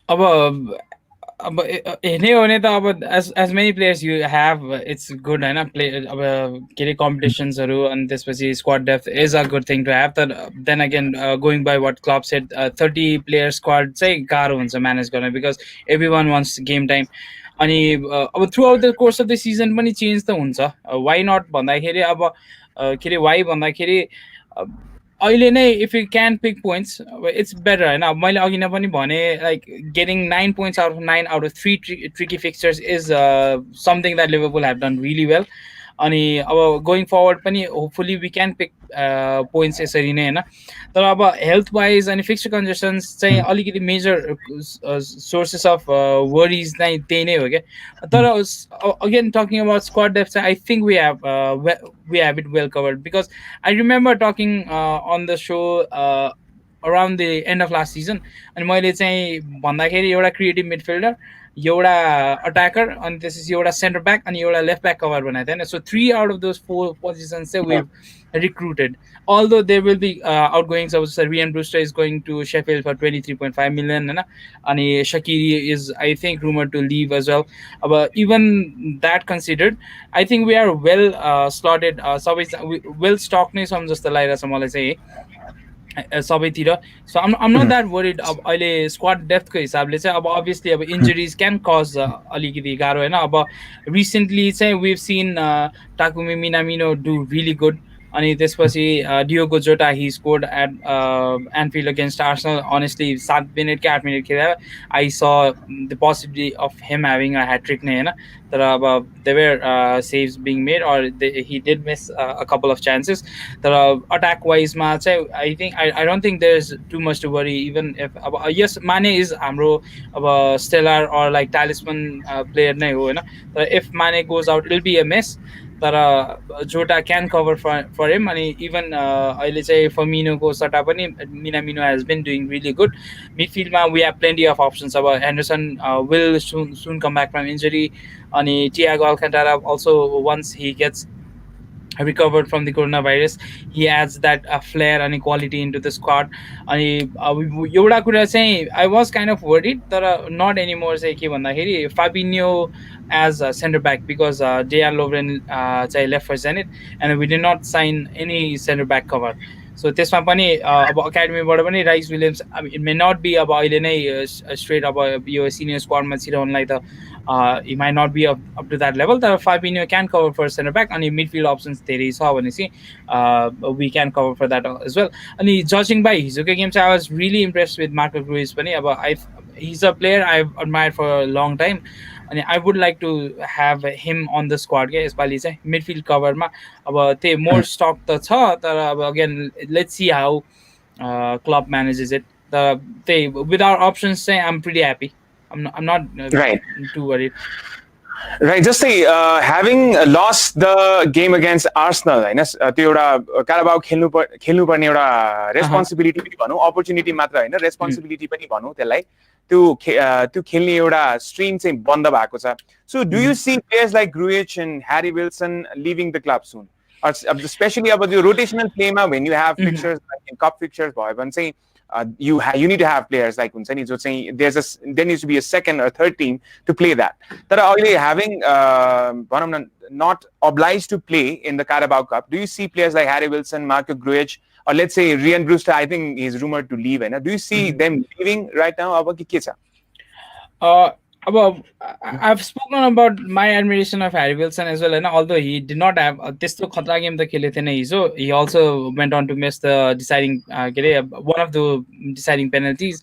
अब हेर्ने हो भने त अब as many players you have, it's good हैन. प्ले अब के अरे कम्पिटिसन्सहरू अनि त्यसपछि squad depth is a good thing to have. तर then again going by what club said, 30 player squad चाहिँ गाह्रो हुन्छ म्यानेज गर्न because every one wants game time. अनि अब throughout the course of the season पनि change त हुन्छ. वाइ नट भन्दाखेरि अब के अरे वाइ भन्दाखेरि अहिले नै if you can pick points it's better हैन. अब मैले अघि नै पनि भने like getting 9 points out of 9 out of 3 tricky fixtures is something that Liverpool have done really well. अनि अब गोइङ फरवर्ड पनि hopefully we can pick points यसरी नै हैन. तर अब हेल्थ वाइज अनि फिक्सचर कन्जेसन्स चाहिँ अलिकति मेजर सोर्सेस अफ वरिज नै त्यही नै हो क्या. तर again talking about squad depth चाहिँ I think we have it well covered because I remember talking on the show around the end of last season. अनि मैले चाहिँ भन्दाखेरि एउटा क्रिएटिभ मिडफिल्डर, एउटा अट्याकर, अनि त्यसपछि एउटा सेन्टर ब्याक अनि एउटा लेफ्ट ब्याक कभर बनाएको थियो होइन. So 3 out of those 4 positions चाहिँ we've recruited. Although there will be outgoings, अब जस्तो Ryan Brewster is going to Sheffield for 23.5 million होइन, अनि Shaqiri is I think rumored to leave as well. अब even that considered, I think we are well slotted, सबै well stocked नै छौँ जस्तो लागिरहेछ मलाई चाहिँ सबैतिर. So I'm not that worried. अब अहिले स्क्वाड डेप्थको हिसाबले चाहिँ अब अभियसली अब इन्जुरिज क्यान कज अलिकति गाह्रो होइन. अब रिसेन्टली चाहिँ we've seen Takumi Minamino do really good. अनि त्यसपछि Diogo Jota he scored at Anfield against Arsenal. Honestly 7 minute कि 8 minute खेल्दा I saw the possibility of him having a hat trick नै हैन तर अब there were saves being made or he did miss a couple of chances तर attack wise मा चाहिँ I don't think there's too much to worry even if yes Mane is हाम्रो अब stellar or like talisman player नै हो हैन तर if Mane goes out it'll be a mess तर Jota can cover for him अनि even अहिले चाहिँ Firmino को सट्टा पनि Minamino has been doing really good midfield मा we have plenty of options अब Henderson will soon come back from injury अनि Thiago Alcantara also once he gets recovered from the coronavirus he adds that flair and quality into the squad अनि एउटा कुरा चाहिँ I was kind of worried तर not anymore चाहिँ के भन्दाखेरि Fabinho as a center back because Dejan Lovren चाहिँ left for Zenit and we did not sign any center back cover so त्यसमा पनि अब एकाडेमीबाट पनि rice Williams it may not be अब अहिले नै straight अब यो senior squad मा छिराउनलाई त he might not be up to that level तर Fabinho can cover for center back अनि midfield options धेरै छ भनेपछि we can cover for that as well अनि judging by हिजोको गेम चाहिँ I was really impressed with Marco Ruiz पनि अब he's a player I've admired for a long time अनि I would like to have him on the squad के यसपालि चाहिँ midfield cover मा अब त्यही more stock त छ तर अब again let's see how club manages it the with our options चाहिँ I'm pretty happy I'm not right. too worried. Right, just say having lost the game against Arsenal, होइन त्यो एउटा Carabao खेल्नुपर्ने एउटा रेस्पोन्सिबिलिटी पनि भनौँ अपर्च्युनिटी मात्र होइन रेस्पोन्सिबिलिटी पनि भनौँ त्यसलाई त्यो खेल्ने एउटा स्ट्रिम चाहिँ बन्द भएको छ so do you see players like Grujic and Harry Wilson leaving the club soon specially अब त्यो रोटेसनल प्लेमा when you have fixtures like cup fixtures भयो भने चाहिँ you need to have players like हुन्छ नि जो चाहिँ there needs to be a second or third team to play that तर अहिले having भनौँ न not obliged to play in the Carabao Cup do you see players like Harry Wilson Marco Grujic or let's say Ryan Brewster I think he's rumored to leave होइन do you see them leaving right now अब के छ I've spoken about my admiration of Harry Wilson as well and although he did not have त्यस्तो खतरा game त खेलेको थिएन हिजो he also went on to miss the deciding one of the deciding penalties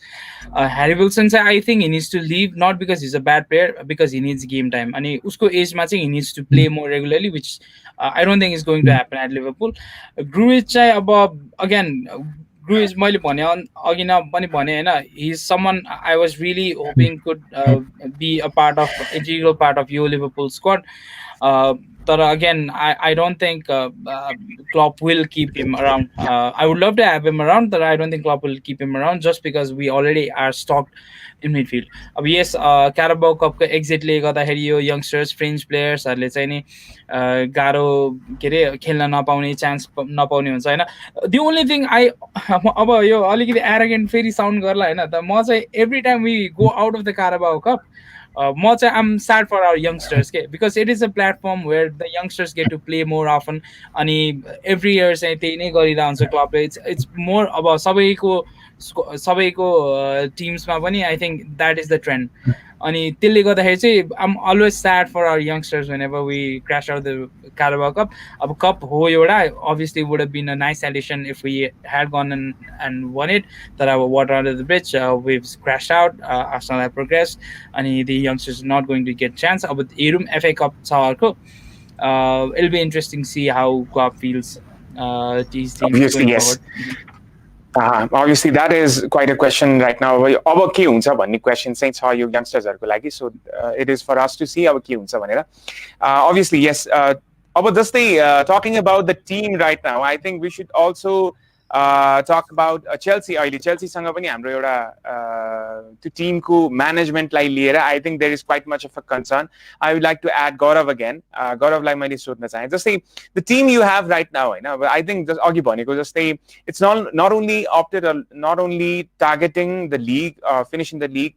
Harry Wilson चाहिँ I think he needs to leave not because he's a bad player because he needs game time अनि उसको एजमा चाहिँ he needs to play more regularly which I don't think is going to happen at Liverpool Grujic चाहिँ अब again Grujic मैले भने अघि न पनि भने हैन he is someone I was really hoping could be a part of integral part of your Liverpool squad but again I don't think Klopp will keep him around I would love to have him around but I don't think Klopp will keep him around just because we already are stocked in midfield yes Carabao Cup को exit ले गर्दाखेरि यो youngsters French players हरुले चाहिँ नि गाह्रो के रे खेल्न नपाउने चान्स नपाउने हुन्छ हैन the only thing I अब यो अलिकति arrogant फेरि साउन्ड गर्ला हैन त म चाहिँ every time we go out of the Carabao Cup म चाहिँ I'm sad for our youngsters because it is a platform where the youngsters get to play more often अनि every year चाहिँ त्यही नै गरिरहन्छ क्लबले it's more अब सबैको टिम्समा पनि I think that is the trend अनि त्यसले गर्दाखेरि चाहिँ I'm always sad for our youngsters whenever we crash out the Carabao Cup अब cup हो एउटा obviously would have been a nice addition if we had gone and won it तर अब water under the bridge we've crashed out Arsenal have progressed अनि the youngsters are not going to get chance अब हेरौँ FA Cup छ अर्को it'll be interesting to see how Klopp feels these teams obviously going yes forward obviously that is quite a question right now अब के हुन्छ भन्ने question चाहिँ छ यो यंगस्टर्सहरुको लागि so it is for us to see अब के हुन्छ भनेर obviously yes अब जस्तै talking about the team right now I think we should also talk about Chelsea अहिले Chelsea सँग पनि हाम्रो एउटा त्यो टिमको म्यानेजमेन्टलाई लिएर I think there is quite much of a concern I would like to add Gaurav again Gauravलाई मैले सोध्न चाहे जस्तै the team you have right now हैन I think just अघि भनेको जस्तै it's not only targeting the league finishing the league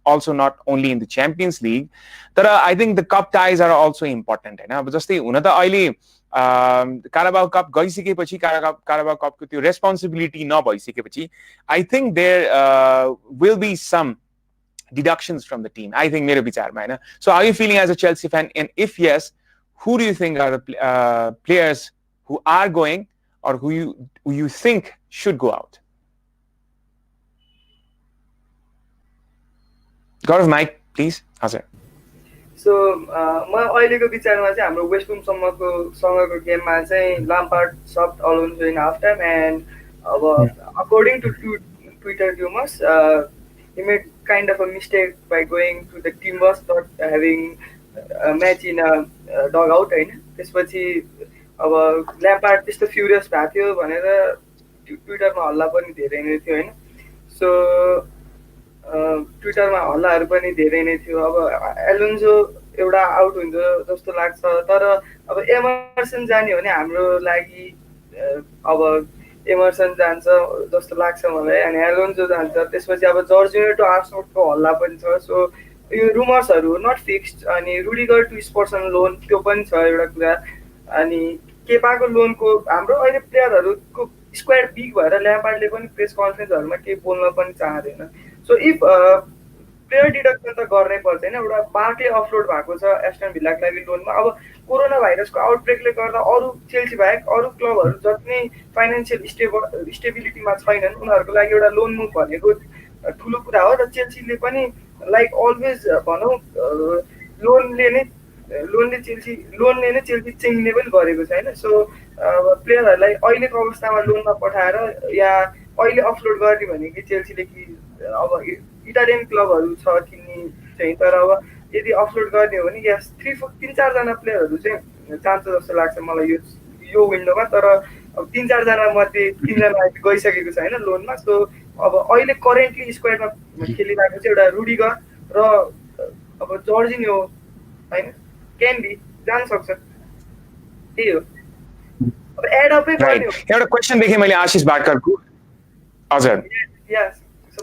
also not only in the Champions League तर I think the cup ties are also important हैन अब जस्तै हुन त अहिले Carabao Cup गइसकेपछि Carabao Cup को त्यो responsibility नभइसकेपछि I think there will be some deductions from the team I think मेरो विचारमा हैन so are you feeling as a Chelsea fan and if yes who do you think are the players who are going or who you think should go out? Gaurav, Mike, please. Hazir. So म अहिलेको विचारमा चाहिँ हाम्रो West बुमसँगको गेममा चाहिँ Lampard sat alone in half time and अब according to Twitter rumours he made kind of a mistake by going to the team bus, not having a match in a dugout होइन. त्यसपछि अब Lampard त्यस्तो furious भएको थियो भनेर ट्विटरमा हल्ला पनि धेरै नै थियो होइन. सो ट्विटरमा हल्लाहरू पनि धेरै नै थियो. अब एलोन्जो एउटा आउट हुन्छ जस्तो लाग्छ, तर अब एमर्सन जाने हो भने हाम्रो लागि अब एमर्सन जान्छ जस्तो लाग्छ मलाई अनि एलोन्जो जान्छ. त्यसपछि अब जर्जिनो टु आर्सनलको हल्ला पनि छ. सो यो रुमर्सहरू नट फिक्स्ड. अनि रुडिगर टु स्पोर्ट्सन लोन त्यो पनि छ एउटा कुरा. अनि केपाको लोनको हाम्रो अहिले प्लेयरहरूको स्क्वाड बिग भएर ल्याम्पार्डले पनि प्रेस कन्फरेन्सहरूमा केही बोल्न पनि चाहँदैन. सो इफ प्लेयर डिडक्सन त गर्नै पर्छ होइन. एउटा बार्कले अफलोड भएको छ एस्टन भिल्लाको लागि लोनमा. अब कोरोना भाइरसको आउटब्रेकले गर्दा अरू चेल्सी बाहेक अरू क्लबहरू जति नै फाइनेन्सियल स्टेबिलिटीमा छैनन् उनीहरूको लागि एउटा लोन मुभ भनेको ठुलो कुरा हो. र चेल्सीले पनि लाइक अलवेज भनौँ लोनले नै चेल्सी चिङ्ने पनि गरेको छ होइन. सो प्लेयरहरूलाई अहिलेको अवस्थामा लोनमा पठाएर या अहिले अफलोड गर्ने भनेको चेल्सीले कि अब इटालियन क्लबहरू छ किन्ने चाहिँ. तर अब यदि अफलोड गर्ने हो भने यस 3-4 जना प्लेयरहरू चाहिँ जान्छ जस्तो लाग्छ मलाई यो विन्डोमा. तर अब 3-4 जना मध्ये 3 जना गइसकेको छ होइन लोनमा. सो अब अहिले करेन्टली स्क्वाडमा खेलिरहेको चाहिँ एउटा रुडिगर र अब जर्जिनो होइन क्यान बी जान सक्छ. त्यही हो. अब एडअपै गर्ने हो. एउटा क्वेसन देखेँ मैले आशिष बाटकरको. हजुर. Yes.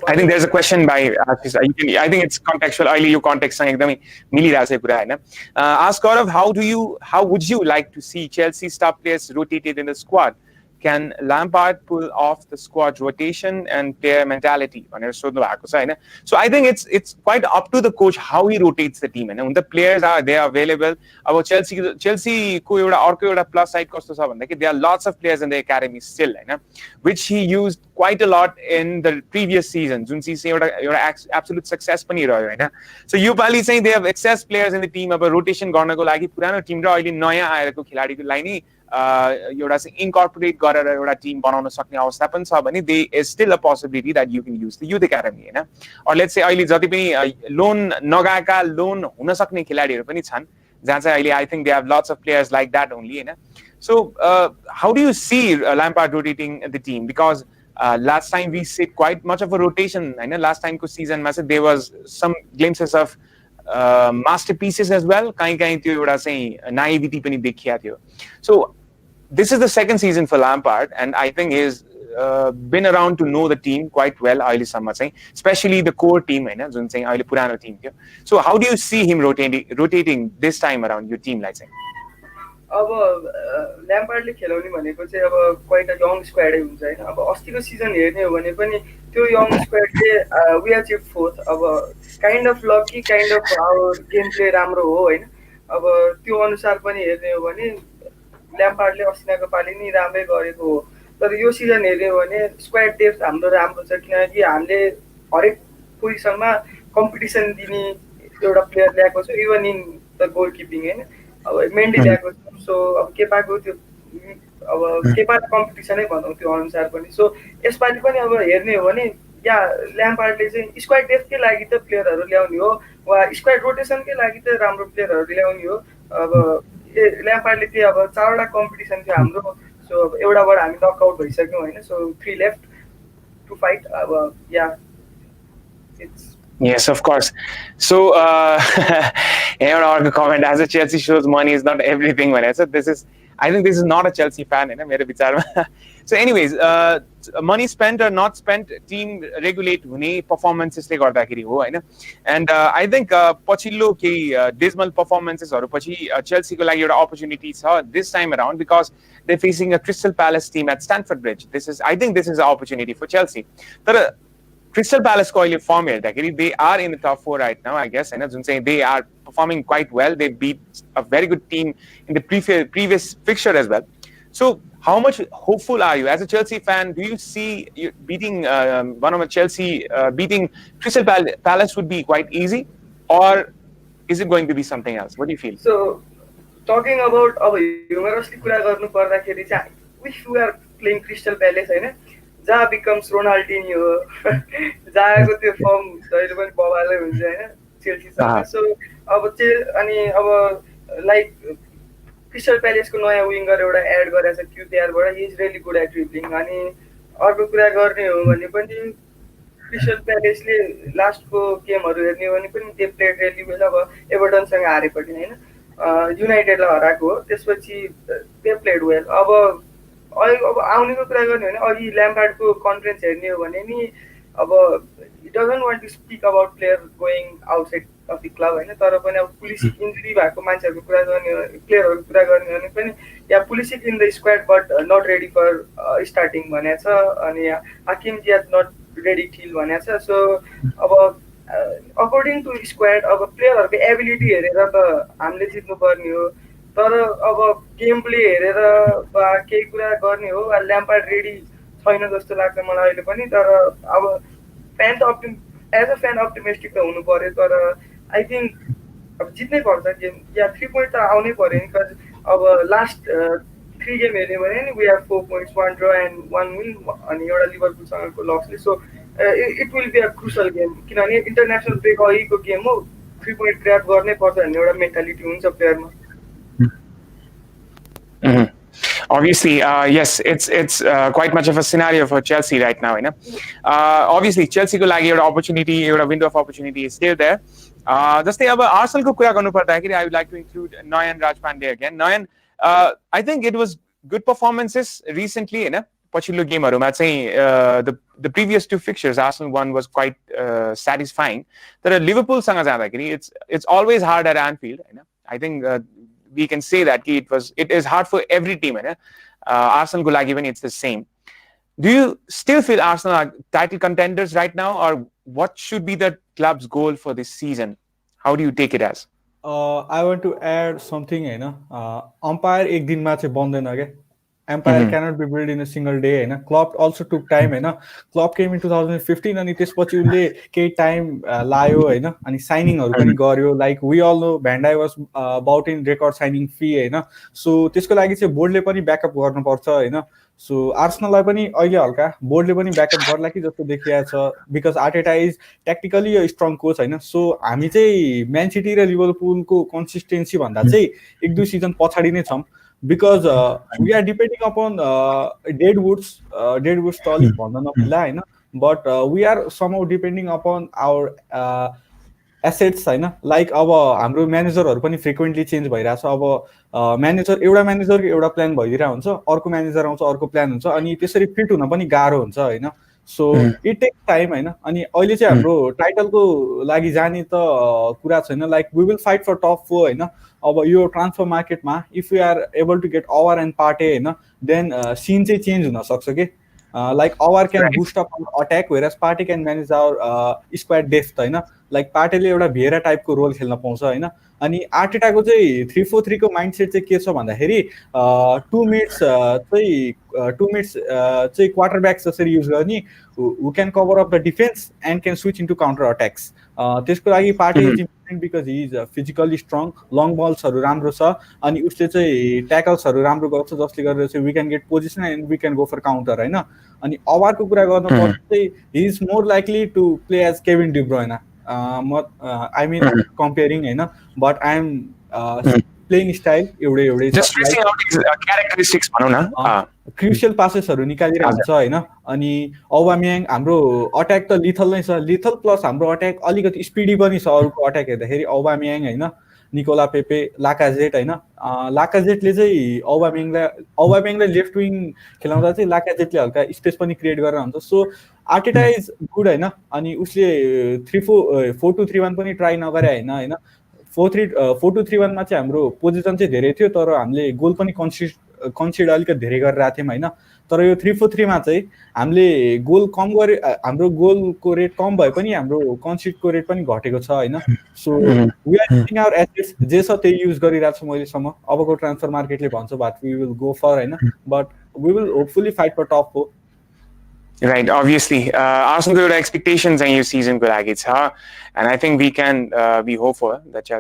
I think there's a question by Ashish. I think it's contextual. अहिले यो कन्टेक्स्टसँग एकदमै मिलिरहेको छ कुरा होइन. Ask Gaurav, how would you like to see Chelsea star players rotated in the squad? Can Lampard pull off the squad rotation and player mentality? भनेर सोध्नु भएको छ होइन. So I think it's quite up to the coach how he rotates the team होइन. The players are available. अब Chelsea को अर्को एउटा प्लस साइड कस्तो छ भन्दाखेरि there are lots of players in the academy still होइन, which he used quite a lot in the previous season. जुन चाहिँ एउटा absolute success पनि रह्यो होइन. So यो पालि चाहिँ they have excess players in the team. अब रोटेसन गर्नको लागि पुरानो टिम र अहिले नयाँ आएको खेलाडीलाई नै एउटा चाहिँ इन्कर्पोरेट गरेर एउटा टिम बनाउन सक्ने अवस्था पनि छ भने they is still a possibility that you can use the youth academy होइन. अर लेट्स से अहिले जति पनि लोन नगएका लोन हुन सक्ने खेलाडीहरू पनि छन् जहाँ चाहिँ अहिले I think they have lots of players like that only होइन. So how do you see Lampard rotating the team? Because last time we see quite much of a rotation होइन. लास्ट टाइमको सिजनमा चाहिँ there was some glimpses of masterpieces as well. कहीँ त्यो एउटा चाहिँ naivety पनि देखिया थियो. So this is the second season for Lampard and I think he's been around to know the team quite well अहिलेसम्म चाहिँ, especially the core team होइन जुन चाहिँ अहिले पुरानो टिम थियो. So how do you see him rotating this time around your team लाई चाहिँ? अब ल्याम्पार्डले खेलाउने भनेको चाहिँ अब क्वाइट अ यङ स्क्वाडै हुन्छ होइन. अब अस्तिको सिजन हेर्ने हो भने पनि त्यो यङ स्क्वाडले वी अचिभ फोर्थ. अब kind of lucky, kind of our game play राम्रो हो होइन. अब त्यो अनुसार पनि हेर्ने हो भने ल्याम्पार्डले अस्तिको पालि नै राम्रै गरेको हो. तर यो सिजन हेर्ने हो भने स्क्वाड डेप्थ हाम्रो राम्रो छ किनकि हामीले हरेक पोजिसनमा कम्पिटिसन दिने एउटा प्लेयर ल्याएको छु even in the goal keeping होइन. अब मेन्डी ल्याएको छु. सो अब केपाको त्यो अब केपा कम्पिटिसनै भनौँ त्यो अनुसार पनि. सो यसपालि पनि अब हेर्ने हो भने या ल्याम्पार्डले चाहिँ स्क्वाड डेप्थकै लागि त प्लेयरहरू ल्याउने हो वा स्क्वाड रोटेसनकै लागि त राम्रो प्लेयरहरू ल्याउने हो. अब ल्याम्पार्डले चाहिँ अब 4वटा कम्पिटिसन थियो हाम्रो. सो अब एउटाबाट हामी नकआउट भइसक्यौँ होइन. So 3 left to fight. अब yeah it's Yes, of course. So, एउटा comment as a Chelsea shows money is not everything. So I think this is not a Chelsea fan, मेरो विचारमा. So, anyways, money spent or not spent, team regulate हुने performances ले गर्दाखेरि हो होइन. And I think पछिल्लो केही dismal performances पछि Chelsea को लागि एउटा opportunity छ this time around because they're facing a Crystal Palace team at Stamford Bridge. I think this is an opportunity for Chelsea. तर Crystal Palace को अहिले फर्म हेर्दाखेरि they are in the top 4 right now I guess होइन जुन चाहिँ they are performing quite well. They beat a very good team in the previous fixture as well. So how much hopeful are you as a Chelsea fan? Do you see you beating one of the Chelsea beating Crystal Palace would be quite easy, or is it going to be something else? What do you feel? So talking about अब ह्युमरसली कुरा गर्नु पर्दाखेरि चाहिँ if we are playing Crystal Palace होइन जहाँ becomes Ronaldinho जहाँको त्यो form जहिले पनि बबालै हुन्छ होइन चेल्सीसँग सो अब अनि अब लाइक क्रिस्टल प्यालेसको नयाँ विङ्गर एउटा एड गरेको छ क्युपिआरबाट he is really good at dribbling अनि अर्को कुरा गर्ने हो भने पनि क्रिस्टल प्यालेसले लास्टको गेमहरू हेर्ने हो भने पनि त्यो प्लेड रियली वेल अब एभर्टनसँग हारेपट्टि होइन युनाइटेडलाई हराएको हो त्यसपछि त्यो प्लेड वेल अब आउनेको कुरा गर्ने हो भने अघि ल्याम्पार्डको कन्फरेन्स हेर्ने हो भने नि अब it doesn't want to speak about player going outside of the club होइन तर पनि अब पुलिसिक इन्जुरी भएको मान्छेहरूको कुरा गर्ने प्लेयरहरूको कुरा गर्ने हो भने पनि या Pulisic in the squad but not ready for starting भनेको छ अनि हाकिम जियाज नट रेडी ठिल भनेको छ सो अब अकर्डिङ टु स्क्वाड अब प्लेयरहरूको एबिलिटी हेरेर त हामीले जित्नुपर्ने हो तर अब गेम प्ले हेरेर वा केही कुरा गर्ने हो वा ल्याम्पार्ड रेडी छैन जस्तो लाग्छ मलाई अहिले पनि तर अब फ्यान त एज अ फ्यान अप्टिमिस्टिक त हुनु पर्यो तर आई थिङ्क अब जित्नै पर्छ गेम या 3 पोइन्ट त आउनै पर्यो नि बिकज अब लास्ट 3 गेम हेर्ने भने नि we have 4 points 1 draw and 1 win अनि एउटा लिभरपुलसँगको लसले so it will be a crucial game किनभने इन्टरनेसनल ब्रेक अघिको गेम हो 3 पोइन्ट ग्राब गर्नै पर्छ भन्ने एउटा मेन्टालिटी हुन्छ प्लेयरमा Obviously, yes, it's quite much of a scenario for Chelsea right now. Obviously, Chelsea को लागि एउटा opportunity, एउटा window of opportunity is still there. जस्तै अब Arsenal को कुरा गर्नु पर्दाखेरि I would like to include Noyan Rajpande again. Noyan, I think it was good performances recently, होइन पछिल्लो गेमहरुमा चाहिँ the previous 2 fixtures Arsenal one was quite satisfying. तर लिभरपुल सँग जाँदाखेरि it's always hard at Anfield, होइन I think we can say that it is hard for every team, right? Arsenal ko lagi it's the same. Do you still feel Arsenal are title contenders right now, or what should be the club's goal for this season? How do you take it as? I want to add something, umpire एक दिनमा चाहिँ बन्दैन के Empire cannot be built in a single day, होइन Klopp also took time, होइन Klopp came in 2015 अनि त्यसपछि उले केही टाइम लायो होइन अनि साइनिङहरु पनि गर्यो like we all know Van Dijk was about in record signing fee होइन सो त्यसको लागि चाहिँ बोर्डले पनि ब्याकअप गर्नुपर्छ होइन सो आर्सेनललाई पनि अहिले हल्का बोर्डले पनि ब्याकअप गर्ला कि जस्तो देखिएको छ because Arteta is tactically a strong coach होइन सो हामी चाहिँ म्यान सिटी र लिभरपुलको कन्सिस्टेन्सी भन्दा चाहिँ 1-2 सिजन पछाडी नै छौं because we are depending upon deadwoods त अलिक भन्न नमिल्ला होइन but we are somehow depending upon our assets होइन लाइक अब हाम्रो म्यानेजरहरु पनि फ्रिक्वेन्टली चेन्ज भइराछ अब एउटा म्यानेजरको एउटा प्लान भइदिरा हुन्छ अर्को म्यानेजर आउँछ अर्को प्लान हुन्छ अनि त्यसरी फिट हुन पनि गाह्रो हुन्छ होइन सो इट टेक्स टाइम होइन अनि अहिले चाहिँ हाम्रो टाइटलको लागि जाने त कुरा छैन like we will fight for top 4 होइन अब यो ट्रान्सफर मार्केटमा if we are able to get our and Partey होइन देन सिन चाहिँ चेन्ज हुन सक्छ के like our can boost up our attack whereas Partey can manage our squad depth होइन लाइक पार्टेले एउटा भेरा टाइपको रोल खेल्न पाउँछ होइन अनि आर्टेटाको चाहिँ 3-4-3 को माइन्डसेट चाहिँ के छ भन्दाखेरि 2 मिनट्स चाहिँ क्वार्टरब्याक जसरी युज गर्ने who can cover up the defense and can switch into counter attacks त्यसको लागि Partey is important because he is physically strong long बल्सहरु राम्रो छ अनि उसले चाहिँ ट्याकल्सहरु राम्रो गर्छ जसले गर्दा चाहिँ we can get position and we can go for counter हैन अनि अवारको कुरा गर्न पर्दा चाहिँ he is more likely to play as Kevin De Bruyne I mean comparing हैन but I am playing style एउटै just tracing out his characteristics भनौं न क्रुशियल पासेसहरु निकालिरहन्छ हैन अनि अबामेयाङ हाम्रो अट्याक त लिथल नै छ लिथल प्लस हाम्रो अट्याक अलिकति स्पिडी पनि छ अरुको अट्याक हेर्दाखेरि अबामेयाङ हैन निकोला पेपे लाकाजेट हैन लाकाजेटले चाहिँ अबामेयाङलाई लेफ्ट विङ खेलाउँदा चाहिँ लाकाजेटले हल्का स्पेस पनि क्रिएट गरेर हुन्छ सो आर्टेटा इज गुड हैन अनि उसले 4-2-3-1 पनि ट्राई नगरे हैन 4-2-3-1 मा चाहिँ हाम्रो पोजिसन चाहिँ धेरै थियो तर हामीले गोल पनि कन्सिड अलिकति धेरै गरिरहेको थियौँ होइन तर यो 3-4-3 मा चाहिँ हामीले गोल कम गरे हाम्रो गोलको रेट कम भए पनि हाम्रो कन्सिडको रेट पनि घटेको छ होइन so we are using our assets जे छ त्यही युज गरिरहेको छु महिलेसम्म अबको ट्रान्सफर मार्केटले भन्छ बाट वी विल गो फर होइन but we will hopefully fight for top 4 Right, obviously. Arsenal got expectations in your season ko lagi cha, and I think we can be hopeful that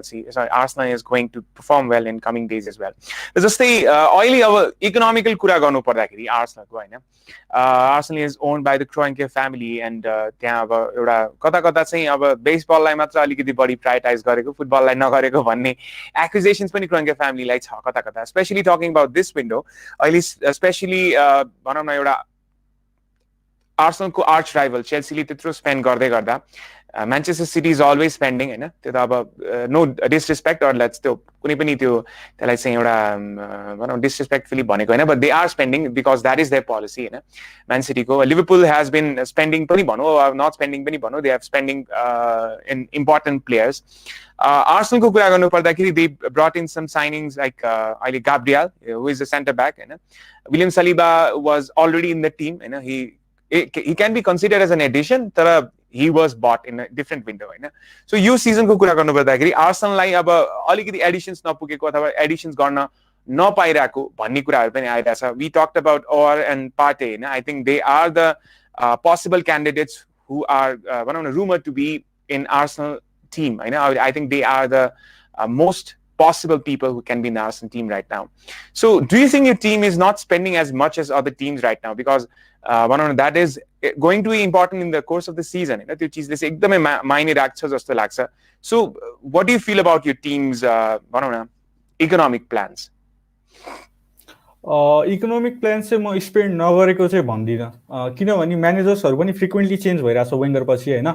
Arsenal is going to perform well in coming days as well. Jastै अहिले अब economical कुरा गर्नु पर्दाखेरि आर्सेनलको हैन Arsenal is owned by the Kroenke family and त्यहाँ अब एउटा कता कता चाहिँ अब बेसबललाई मात्र अलिकति बढी प्रायोरिटाइज गरेको फुटबललाई नगरेको भन्ने एक्युजेसन्स पनि Kroenke family लाई छ कता कता specially talking about this window अहिले स्पेशली भनौँ न एउटा Arsenal को arch rival Chelsea ले त्यत्रो स्पेन्ड गर्दै गर्दा Manchester City is always spending हैन त्यो त अब no disrespect or let's त्यो कुनै पनि त्यो त्यसलाई चाहिँ एउटा भनौँ disrespectfully भनेको हैन but they are spending because that is their policy हैन Man City को Liverpool has been spending पनि भनौँ or not spending पनि भनौँ they have spending in important players Arsenal को कुरा गर्नु पर्दाखेरि they brought in some signings like अहिले Gabriel who is a center back हैन William Saliba was already in the team हैन he can be considered as an addition तर he was bought in a different window हैन so यो season को कुरा गर्नु पर्दाखेरि Arsenal लाई अब अलिकति एडिशन्स नपुगेको अथवा एडिशन्स गर्न नपाइरहेको भन्ने कुराहरु पनि आइरहेछ we talked about Or and Partey हैन I think they are the possible candidates who are भनौँ न rumored to be in Arsenal team हैन I think they are the most possible people who can be in the Arsenal team right now so do you think your team is not spending as much as other teams right now because that is going to be important in the course of the season हैन त्यो चीजले चाहिँ एकदमै मायने राख्छ जस्तो लाग्छ so what do you feel about your team's भनौँ न economic plans इकोनोमिक प्लान चाहिँ म स्पेन्ड नगरेको चाहिँ भन्दिनँ किनभने म्यानेजर्सहरू पनि फ्रिक्वेन्टली चेन्ज भइरहेको छ वेङ्गर पछि होइन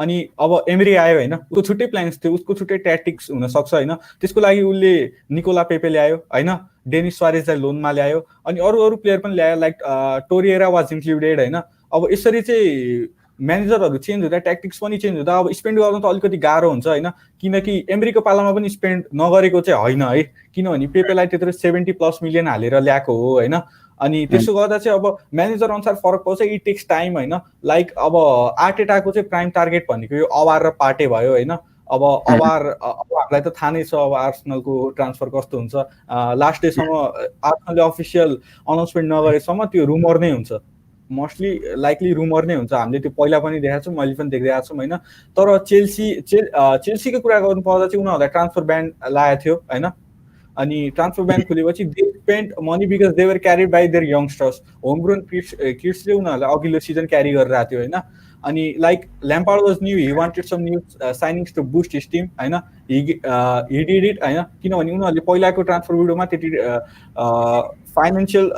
अनि अब एमरी आयो होइन उसको छुट्टै प्लान्स थियो उसको छुट्टै ट्याक्टिक्स हुनसक्छ होइन त्यसको लागि उसले निकोला पेपे ल्यायो होइन डेनिस सुआरेजलाई लोनमा ल्यायो अनि अरू अरू प्लेयर पनि ल्यायो लाइक टोरिएरा वाज इन्क्लुडेड होइन अब यसरी चाहिँ म्यानेजरहरू चेन्ज हुँदा ट्याक्टिक्स पनि चेन्ज हुँदा अब स्पेन्ड गर्न त अलिकति गाह्रो हुन्छ होइन किनकि एमरीको पालामा पनि स्पेन्ड नगरेको चाहिँ होइन है किनभने पेपेलाई त्यत्रो 70+ मिलियन हालेर ल्याएको हो होइन अनि त्यसो गर्दा चाहिँ अब म्यानेजर अनुसार फरक पर्छ इट टेक्स टाइम होइन लाइक अब आर्टेटाको चाहिँ प्राइम टार्गेट भनेको यो अवार र पार्टे भयो होइन अब अवार अब हामीलाई त थाहा नै छ अब आर्सेनलको ट्रान्सफर कस्तो हुन्छ लास्ट डेसम्म आर्सेनलले अफिसियल अनाउन्समेन्ट नगरेसम्म त्यो रुमर नै हुन्छ मोस्टली लाइकली रुमर नै हुन्छ हामीले त्यो पहिला पनि देखाएको छौँ मैले पनि देखिरहेको छु होइन तर चेल्सीको कुरा गर्नु पर्दा चाहिँ उनीहरूलाई ट्रान्सफर ब्यान लागेको थियो होइन अनि ट्रान्सफर ब्यान खुलेपछि they spend money because they were carried by their youngsters homegrown किड्सले उनीहरूलाई अघिल्लो सिजन क्यारी गरिरहेको थियो होइन अनि like Lampard was new he wanted some new signings to boost his team होइन ही डिड इट होइन किनभने उनीहरूले पहिलाको ट्रान्सफर विन्डोमा त्यति फाइनेन्सियल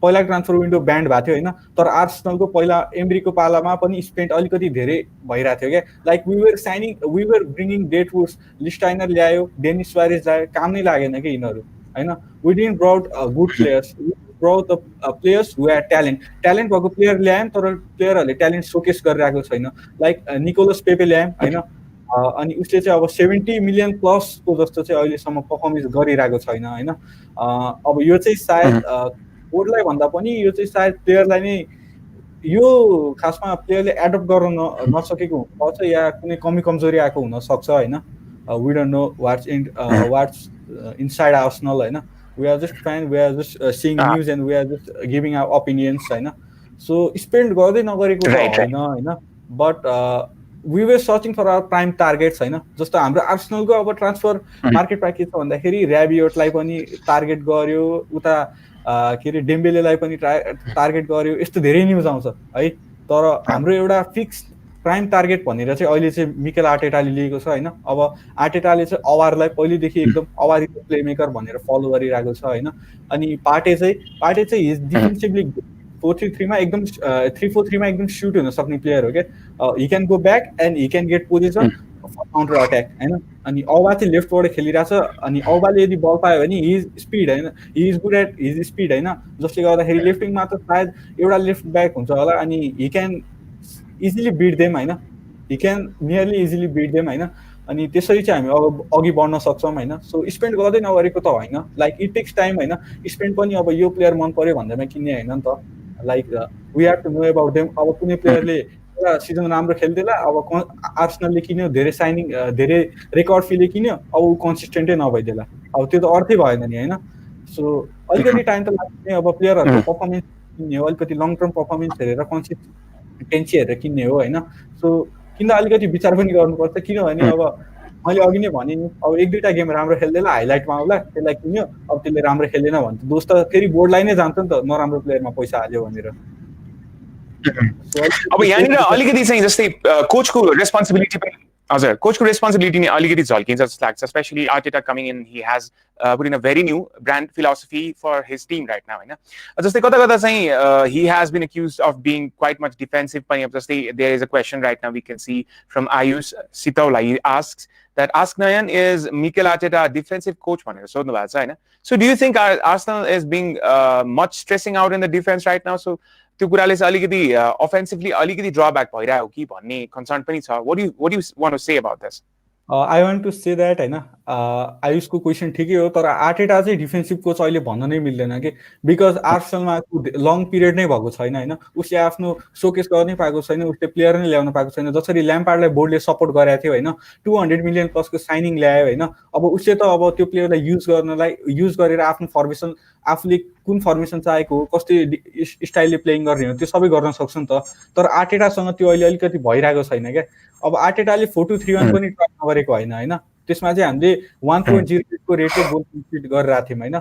पहिलाको ट्रान्सफर विन्डो ब्यान्ड भएको थियो होइन तर आर्सेनलको पहिला एमरीको पालामा पनि स्पेन्ड अलिकति धेरै भइरहेको थियो क्या like we were bringing date woods Listerine ल्यायो डेनिस सुआरेज ल्यायो काम नै लागेन कि यिनीहरू होइन we didn't brought good players brought the players who had talent भएको प्लेयर ल्यायौँ तर प्लेयरहरूले ट्यालेन्ट सोकेस गरिरहेको छैन लाइक निकोलस पेपे ल्यायौँ होइन अनि उसले चाहिँ अब 70 मिलियन प्लसको जस्तो चाहिँ अहिलेसम्म पर्फर्मेन्स गरिरहेको छैन होइन अब यो चाहिँ सायद बोर्डलाई भन्दा पनि यो चाहिँ सायद प्लेयरलाई नै यो खासमा प्लेयरले एडप्ट गर्न नसकेको हुनुपर्छ या कुनै कमी कमजोरी आएको हुनसक्छ होइन we don't know what's inside Arsenal होइन we are just fine we are just seeing news and we are just giving our opinions हैन so spend गर्दै नगरेको होइन हैन but we were searching for our prime targets हैन जस्तो हाम्रो आर्सेनलको अब ट्रान्सफर मार्केट प्याकेज छ भन्दाखेरि र्याबियोटलाई पनि टार्गेट गर्यो उता के रे डेम्बेलेलाई पनि टार्गेट गर्यो यस्तो धेरै न्यूज आउँछ है तर हाम्रो एउटा फिक्स प्राइम टार्गेट भनेर चाहिँ अहिले चाहिँ मिकेल आर्टेटाले लिएको छ होइन अब आर्टेटाले चाहिँ अवारलाई पहिलेदेखि एकदम अवारी प्लेमेकर भनेर फलो गरिरहेको छ होइन अनि पार्टे चाहिँ हिज डिफेन्सिभली 4-3-3 मा एकदम 3-4-3 मा एकदम सुट हुन सक्ने प्लेयर हो क्या he can go back and he can get position counter attack होइन अनि औबा चाहिँ लेफ्टबाट खेलिरहेछ अनि औबाले यदि बल पायो भने हि इज स्पिड होइन he is good at his speed होइन जसले गर्दाखेरि लेफ्टिङमा त सायद एउटा लेफ्ट ब्याक हुन्छ होला अनि he can easily beat them होइन he can nearly easily beat them होइन अनि त्यसरी चाहिँ हामी अब अघि बढ्न सक्छौँ होइन सो स्पेन्ड गर्दै नगरेको त होइन लाइक इट टेक्स टाइम होइन स्पेन्ड पनि अब यो प्लेयर मन पर्यो भन्दैमा किन्ने होइन नि त like we have to know about them अब कुनै प्लेयरले एउटा सिजन राम्रो खेल्दैला अब आर्सेनलले किन्यो धेरै साइनिङ धेरै रेकर्ड फीले किन्यो अब ऊ कन्सिस्टेन्टै नभइदिएला अब त्यो त अर्थै भएन नि होइन सो अलिकति टाइम त लाग्ने अब प्लेयरहरूको पर्फर्मेन्स किन्ने हो अलिकति लङ टर्म पर्फर्मेन्स हेरेर कन्सिस्टेन्सी हेरेर किन्ने हो होइन सो किन्दा अलिकति विचार पनि गर्नुपर्छ किनभने अब मैले अघि नै भने नि अब एक दुईवटा गेम राम्रो खेल्दैला हाइलाइटमा आउला त्यसलाई किन्यो अब त्यसले राम्रो खेलेन भने त दोस्त त फेरि बोर्डलाई नै जान्छ नि त नराम्रो प्लेयरमा पैसा हाल्यो भनेर अब यहाँनिर अलिकति चाहिँ जस्तै कोचको रेस्पोन्सिबिलिटी पनि हजुर कोचको रेस्पोन्सिबिलिटी नै अलिकति झल्किन्छ जस्तो लाग्छ specially Arteta coming in he has put in a very new brand philosophy for his team right now होइन जस्तै कता कता चाहिँ he has been accused of being quite much defensive पनि अब जस्तै there is a question right now we can see from Ayush Sitaula he asks that Ask Nayan is Mikel Arteta a defensive coach भनेर सोध्नु भएको छ होइन so do you think Arsenal is being much stressing out in the defense right now so त्यो कुराले चाहिँ अलिकति अफेन्सिभली अलिकति ड्रब्याक भइरहेको कि भन्ने कन्सर्न पनि छ what do you want to say about this I want to say that होइन आयुषको क्वेसन ठिकै हो तर आर्टेटा चाहिँ डिफेन्सिभ कोच अहिले भन्न नै मिल्दैन कि बिकज आर्सेनलमा लङ पिरियड नै भएको छैन होइन उसले आफ्नो सोकेस गर्नै पाएको छैन उसले प्लेयर नै ल्याउन पाएको छैन जसरी ल्याम्पार्डलाई बोर्डले सपोर्ट गरेको थियो होइन 200 मिलियन प्लसको साइनिङ ल्यायो होइन अब उसले त अब त्यो प्लेयरलाई युज गरेर आफ्नो फर्मेसन आफूले कुन फर्मेसन चाहेको हो कस्तो स्टाइलले प्लेइङ गर्ने हो त्यो सबै गर्न सक्छ नि त तर आर्टेटासँग त्यो अहिले अलिकति भइरहेको छैन क्या अब आर्टेटाले 4-2-3-1 पनि ट्राई नगरेको होइन त्यसमा चाहिँ हामीले 1.08 को रेटले गोल कन्सिड गरिरहेको थियौँ होइन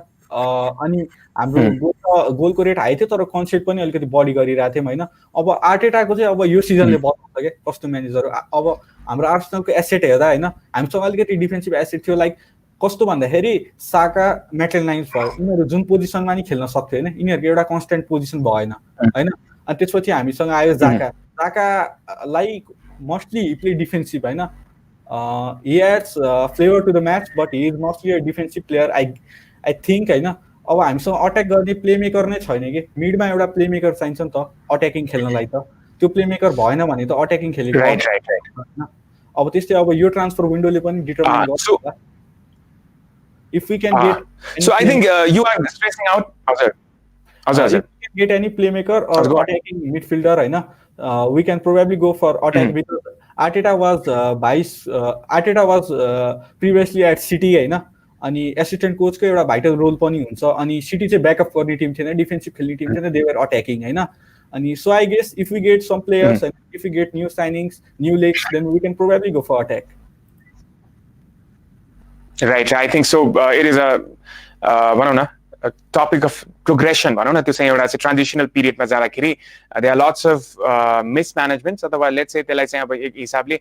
अनि हाम्रो गोलको रेट हाई थियो तर कन्सिड पनि अलिकति बढी गरिरहेको थियौँ होइन अब आर्टेटाको चाहिँ अब यो सिजनले बताउँछ क्या कस्तो म्यानेजर अब हाम्रो आर्सेनलको एसेट हेर्दा होइन हामीसँग अलिकति डिफेन्सिभ एसेट थियो लाइक कस्तो भन्दाखेरि साका म्याटलनाइन्स भयो यिनीहरू जुन पोजिसनमा नि खेल्न सक्थ्यो होइन यिनीहरूको एउटा कन्सटेन्ट पोजिसन भएन होइन अनि त्यसपछि हामीसँग आयो जाकालाई मोस्टली प्ले डिफेन्सिभ होइन he adds flavor to the match but he is mostly a defensive player I think होइन अब हामीसँग अट्याक गर्ने प्लेमेकर नै छैन कि मिडमा एउटा प्लेमेकर चाहिन्छ नि त अट्याकिङ खेल्नलाई त त्यो प्लेमेकर भएन भने त अट्याकिङ खेलेको अब त्यस्तै अब यो ट्रान्सफर विन्डोले पनि डिटरमाइन गर्छ if we can get so I think you are stressing out if we can get any playmaker or attacking midfielder होइन we can probably go for attack because Arteta was previously at City होइन अनि assistant कोचको एउटा vital role पनि हुन्छ अनि city चाहिँ backup गर्ने team थिएन डिफेन्सिभ खेल्ने टिम थिएन दे वर अट्याकिङ होइन अनि so I guess if we get some players and if we get new signings new legs then we can probably go for attack Right, I think so. It is a topic of progression. त्यो चाहिँ एउटा चाहिँ transitional पिरियडमा जाँदाखेरि there are lots of mismanagements अथवा let's say त्यसलाई चाहिँ अब एक हिसाबले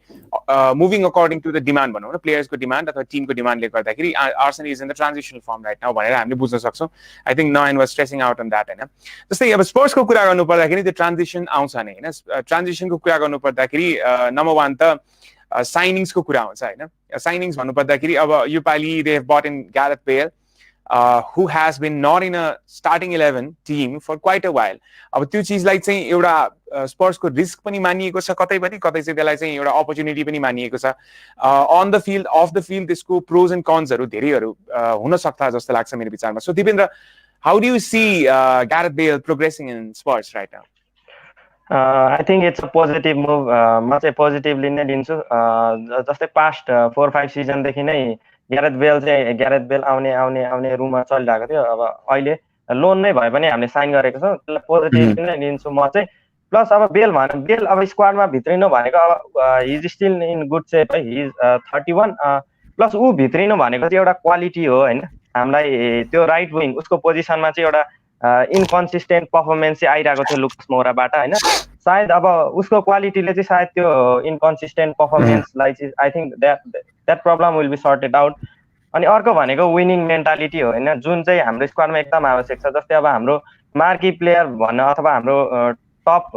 moving according to the demand भनौँ न प्लेयर्सको डिमान्ड अथवा टिमको डिमान्डले गर्दाखेरि Arsenal is in the transitional form right now भनेर हामीले बुझ्न सक्छौँ I think no one was stressing out on that होइन जस्तै अब स्पोर्ट्सको कुरा गर्नु पर्दाखेरि त्यो ट्रान्जिसन आउँछ नै होइन ट्रान्जिसनको कुरा गर्नु पर्दाखेरि नम्बर 1 त साइनिङ्सको कुरा आउँछ होइन साइनिङ्स भन्नुपर्दाखेरि अब यो पालि they have but in Gareth Bale who has been not in a starting 11 team for quite a while अब त्यो चिजलाई चाहिँ एउटा स्पर्ट्सको रिस्क पनि मानिएको छ कतै पनि कतै चाहिँ त्यसलाई चाहिँ एउटा अपर्च्युनिटी पनि मानिएको छ on the field off the field त्यसको प्रोज एन्ड कन्सहरू धेरैहरू हुन सक्छ जस्तो लाग्छ मेरो विचारमा so Dipendra how do you see Gareth Bale progressing in Spurs right now I think it's a positive move. म चाहिँ पोजिटिभली नै लिन्छु जस्तै पास्ट 4-5 सिजनदेखि नै ग्यारेथ बेल आउने रुमर चलिरहेको थियो अब अहिले लोन नै भए पनि हामीले साइन गरेको छौँ त्यसलाई पोजिटिभली नै लिन्छु म चाहिँ प्लस अब बेल अब स्क्वाडमा भित्रिनु भनेको अब he is still in good shape है हि इज 31 प्लस ऊ भित्रिनु भनेको चाहिँ एउटा क्वालिटी हो होइन हामीलाई त्यो राइट विङ उसको पोजिसनमा चाहिँ एउटा इन्कन्सिस्टेन्ट पर्फर्मेन्स चाहिँ आइरहेको थियो लुकास मोराबाट होइन सायद अब उसको क्वालिटीले चाहिँ सायद त्यो इन्कन्सिस्टेन्ट पर्फर्मेन्सलाई चाहिँ I think that problem will be sorted out अनि अर्को भनेको विनिङ मेन्टालिटी हो होइन जुन चाहिँ हाम्रो स्क्वाडमा एकदम आवश्यक छ जस्तै अब हाम्रो मार्की प्लेयर भन्न अथवा हाम्रो टप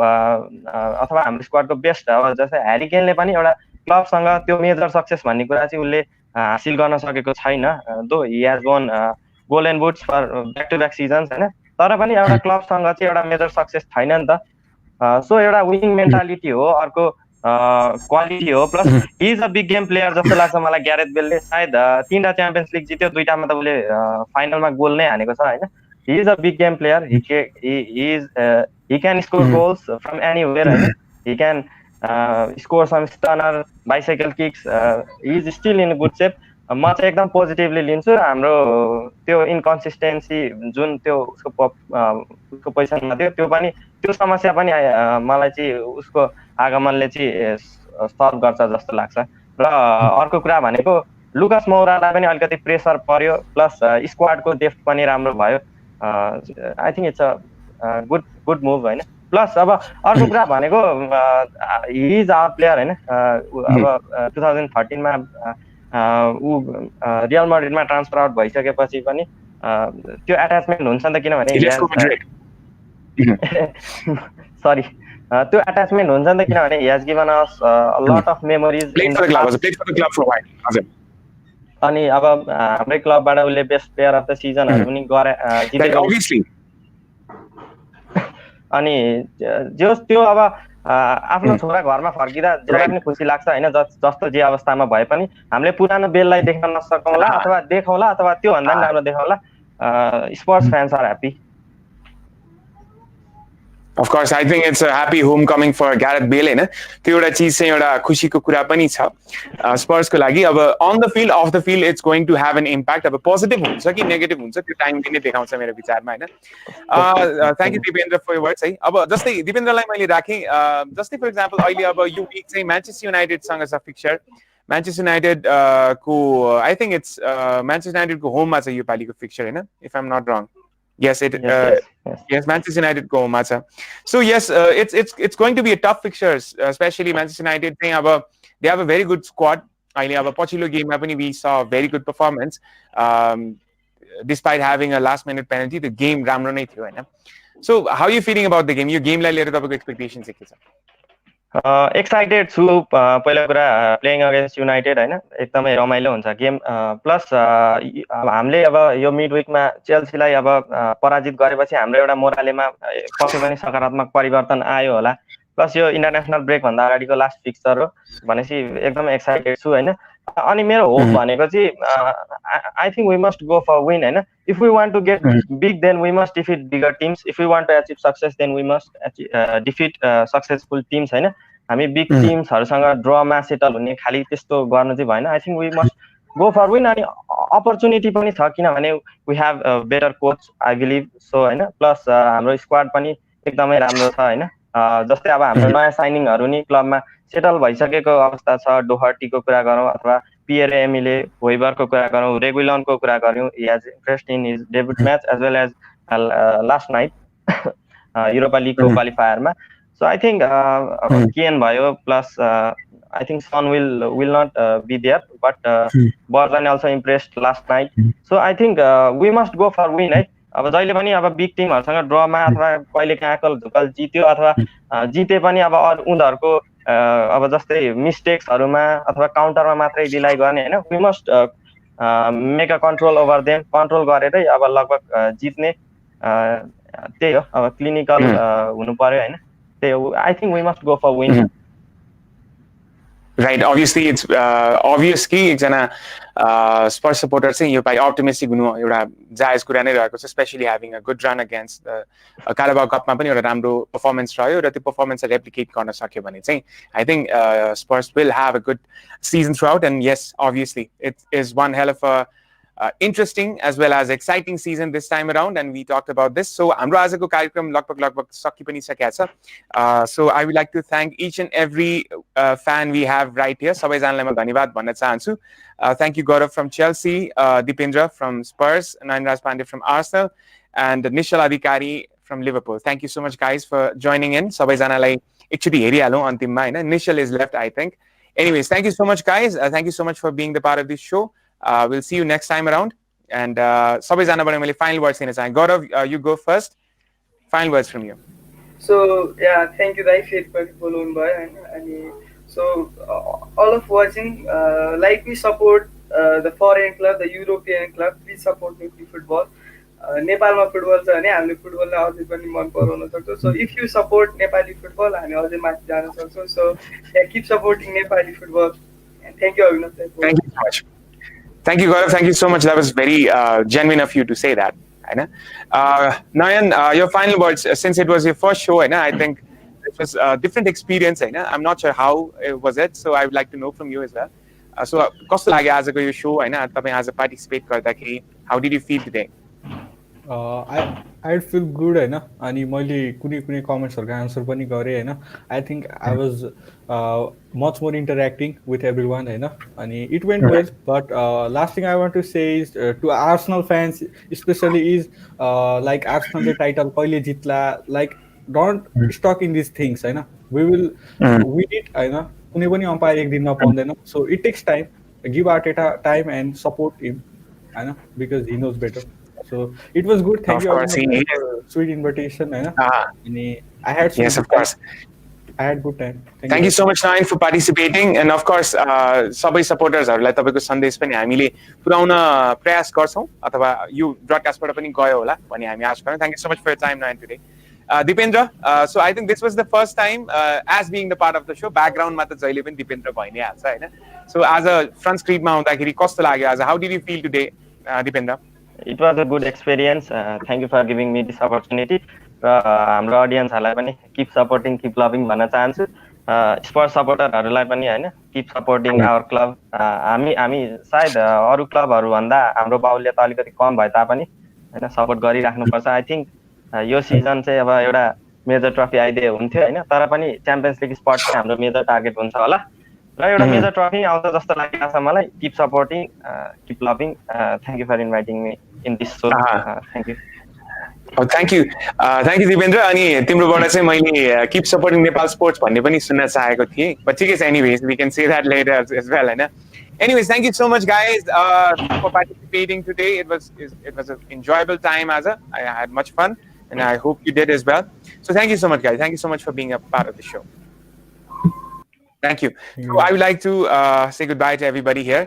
अथवा हाम्रो स्क्वाडको बेस्ट अब जस्तै ह्यारी केनले पनि एउटा क्लबसँग त्यो मेजर सक्सेस भन्ने कुरा चाहिँ उसले हासिल गर्न सकेको छैन though he has won golden boots for back to back seasons होइन तर पनि एउटा क्लबसँग चाहिँ एउटा मेजर सक्सेस छैन नि त सो एउटा विनिङ मेन्टालिटी हो अर्को क्वालिटी हो plus he is a big game player जस्तो लाग्छ मलाई ग्यारेथ बेलले सायद 3टा च्याम्पियन्स लिग जित्यो 2टामा त उसले फाइनलमा गोल नै हानेको छ हैन he is a big game player he can score goals from anywhere हैन he can score some stunner bicycle kicks he is still in good shape म चाहिँ एकदम पोजिटिभली लिन्छु हाम्रो त्यो इन्कन्सिस्टेन्सी जुन त्यो उसको पोजिसनमा थियो त्यो समस्या पनि मलाई चाहिँ उसको आगमनले चाहिँ सल्भ गर्छ जस्तो लाग्छ र अर्को कुरा भनेको लुकास मौरालाई पनि अलिकति प्रेसर पर्यो प्लस स्क्वाडको डेप्थ पनि राम्रो भयो I think it's a good move होइन प्लस अब अर्को कुरा भनेको हि इज आवर प्लेयर होइन अब 2013मा ऊ रियल मड्रिडमा ट्रान्सफर आउट भइसकेपछि पनि त्यो एट्याचमेन्ट हुन्छ नि त किनभने सरी त्यो एट्याचमेन्ट हुन्छ नि त किनभने he has given us a lot of memories अनि अब हाम्रै क्लबबाट उसले बेस्ट प्लेयर अफ द सिजनहरु पनि जितेको अनि त्यो अब आफ्नो छोरा घरमा फर्किदा जसलाई पनि खुसी लाग्छ हैन जस्तो जे अवस्थामा भए पनि हामीले पुरानो बेललाई देख्न नसकौँला अथवा देखाउला अथवा त्यो भन्दा पनि राम्रो देखाउला sports fans are happy Of course, I think it's a happy homecoming for Gareth Bale हैन त्यो एउटा चीज चाहिँ एउटा खुशीको कुरा पनि छ स्पर्सको लागि अब on the field off the field it's going to have an impact अब पोजिटिभ हुन्छ कि नेगेटिभ हुन्छ त्यो टाइमले नै देखाउँछ मेरो विचारमा हैन thank you Dipendra for your words है अब जस्तै दिपेन्द्रलाई मैले राखे जस्तै फर एक्जाम्पल अहिले अब यो वीक चाहिँ म्यान्चेस्टर युनाइटेड सँग छ फिक्चर म्यान्चेस्टर युनाइटेड को I think it's Manchester United को होममा छ यो पालीको फिक्चर हैन if I am not wrong Yes, Manchester United go macha. So yes, it's going to be a tough fixture, especially Manchester United. They have a very good squad. I mean, pachilo game we saw a very good performance. Despite having a last-minute penalty, the game ramro nai thiyo हैन. So how are you feeling about the game? Your game lai liera tapako expectations के छ? Excited छु पहिलो कुरा playing against United हैन एकदमै रमाइलो हुन्छ गेम प्लस अब हामीले अब यो मिड विकमा चेल्सीलाई अब पराजित गरेपछि हाम्रो एउटा मोरालेमा पक्कै पनि सकारात्मक परिवर्तन आयो होला प्लस यो इन्टरनेसनल ब्रेक भन्दा अगाडिको लास्ट फिक्चर हो भनेपछि एकदमै एक्साइटेड छु हैन अनि मेरो होप भनेको चाहिँ I think we must go for win हैन if we want to get big then we must defeat bigger teams if we want to achieve success then we must defeat successful teams हैन हामी big टिम्सहरुसँग ड्रमा settle हुने खाली त्यस्तो गर्न चाहिँ भएन I think we must go for win अनि opportunity पनि छ किनभने we have better coach I believe so हैन प्लस हाम्रो स्क्वाड पनि एकदमै राम्रो छ हैन जस्तै अब हाम्रो नयाँ साइनिङहरु नि क्लबमा सेटल भइसकेको अवस्था छ डोहर्टीको कुरा गरौँ अथवा पियर एमिले होइबरको कुरा गरौँ रेगुलनको कुरा गरौँ he has interest in his debut match as well as last night Europa लीगको क्वालिफायरमा so I think Kian भयो plus I think Son will not be there but Borjan also impressed last night so I think we must go for win है अब जहिले पनि अब big टिमहरुसँग ड्रमा अथवा कहिले काकल झुकल जित्यो अथवा जिते पनि अब उनीहरुको अब जस्तै मिस्टेक्सहरुमा अथवा काउन्टरमा मात्रै डिलाइ गर्ने हैन we must make a control over them control गरेरै अब लगभग जित्ने त्यही हो अब क्लिनिकल हुनु पर्यो हैन त्यही हो I think we must go for win Right, obviously it's obvious कि एकजना Spurs supporter चाहिँ यो पाइ optimistic हुनु एउटा जायज कुरा नै रहेको छ especially having a good run against the Carabao Cup मा पनि एउटा राम्रो performance रह्यो र त्यो performance replicate गर्न सक्यो भने चाहिँ I think Spurs will have a good season throughout and yes obviously it is one hell of a interesting as well as exciting season this time around and we talked about this so हाम्रो आजको कार्यक्रम लगभग सकि पनि सकेको छ so I would like to thank each and every fan we have right here सबैजनालाई म धन्यवाद भन्न चाहन्छु thank you Gaurav from Chelsea Dipendra from Spurs Nainraj Pandey from Arsenal and Nishal Adhikari from Liverpool thank you so much guys for joining in सबैजनालाई एकचोटी हेरिहालौं अन्तिममा हैन Nishal is left I think anyways thank you so much guys thank you so much for being the part of this show we'll see you next time around and सबैजनाबाट मैले final words दिन चाहे Gaurav you go first final words from you so yeah thank you guys for following by and so all of watching like we support the foreign club the European club please support Nepal football नेपालमा football छ भने हामीले फुटबललाई अझै पनि मन पराउन सक्छौँ so if you support Nepali football हामी अझै माथि जान सक्छौँ so keep supporting Nepali football thank you Abhinav Thank you so much. Thank you, Gaurav. Thank you so much. That was very genuine of you to say that. Nayan, your final words, since it was your first show, I think it was a different experience. I'm not sure how was it, so I would like to know from you as well. So, कस्तो लाग्यो आजको यो show तपाईँ आज participate गर्दाखेरि how did you feel today? I feel good होइन अनि मैले कुनै कुनै कमेन्ट्सहरूको आन्सर पनि गरेँ होइन I think I was much more interacting with every one होइन अनि it went well but last thing I want to say is to Arsenal fans especially is like आर्सनलले टाइटल कहिले जित्ला like don't stuck in this things होइन we will win it होइन कुनै पनि empire एक दिनमा पाउँदैन so it takes time give Arteta time and support him होइन because he knows better. So it was good. Thank you for sweet invitation. And I had yes, of course. I had good time. Thank you so much, Nayan, for participating. And of course, सबै supportersहरूलाई तपाईँको सन्देश पनि हामीले पुर्याउन प्रयास गर्छौँ अथवा यो ब्रडकास्टबाट पनि गयो होला भन्ने हामी आशा गर्छौँ. Thank you so much for your time, Nayan, today. Dipendra, so I think this was the first time as being the part of the show. Background मा त जहिले पनि Dipendra भइ नै हाल्छ हैन. So as a front screen मा हुँदाखेरि कस्तो लाग्यो आज? How did you feel today, Dipendra? It was a good experience. Thank you for giving me this opportunity. हाम्रो अडियन्सहरूलाई पनि किप सपोर्टिङ किप लभिङ भन्न चाहन्छु. स्पोर्ट्स सपोर्टरहरूलाई पनि होइन किप सपोर्टिङ आवर क्लब. हामी सायद अरू क्लबहरूभन्दा हाम्रो बाहुल्य त अलिकति कम भए तापनि होइन सपोर्ट गरिराख्नुपर्छ. आई थिङ्क यो सिजन चाहिँ अब एउटा मेजर ट्रफी आइदिए हुन्थ्यो होइन तर पनि च्याम्पियन्स लिग स्पट चाहिँ हाम्रो मेजर टार्गेट हुन्छ होला र एउटा मेजर ट्रफी आउँछ जस्तो लागेको छ मलाई. Keep supporting keep loving. Thank you for inviting me in this show. Thank you. Thank you Dipendra. अनि तिम्रोबाट चाहिँ मैले किप सपोर्टिङ नेपाल स्पोर्ट्स भन्ने पनि सुन्न चाहेको थिएँ बट ठिकै छ. Anyways we can say that later as well होइन. Anyways, thank you so much, guys, for participating today. It was an enjoyable time, Aza. I had much fun, and I hope you did as well. So thank you so much, guys. Thank you so much for being a part of the show. Thank you. So I would like to say goodbye to everybody here.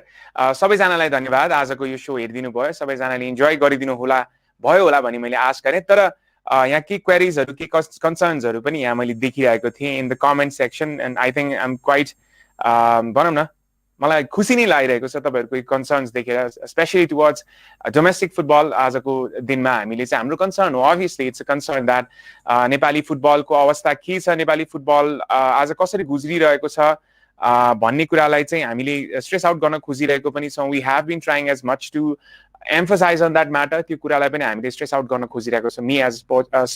सबैजनालाई धन्यवाद आजको यो show हेरिदिनु भयो. सबैजनाले enjoy गरिदिनु होला भयो होला भन्ने मैले आश गरेँ. तर यहाँ के क्वेरिजहरू के कन्सर्न्सहरू पनि यहाँ मैले देखिरहेको थिएँ in the comment section and I think I am quite भनौँ न मलाई खुसी नै लागिरहेको छ तपाईँहरूको कन्सर्न्स देखेर स्पेसली टुवर्ड्स डोमेस्टिक फुटबल. आजको दिनमा हामीले चाहिँ हाम्रो कन्सर्न हो obviously it's a concern that Nepali फुटबलको अवस्था के छ, नेपाली फुटबल आज कसरी गुज्रिरहेको छ भन्ने कुरालाई चाहिँ हामीले स्ट्रेस आउट गर्न खोजिरहेको पनि छौँ. We have been trying as much to emphasize on that matter. त्यो कुरालाई पनि हामीले स्ट्रेस आउट गर्न खोजिरहेको छ. Me as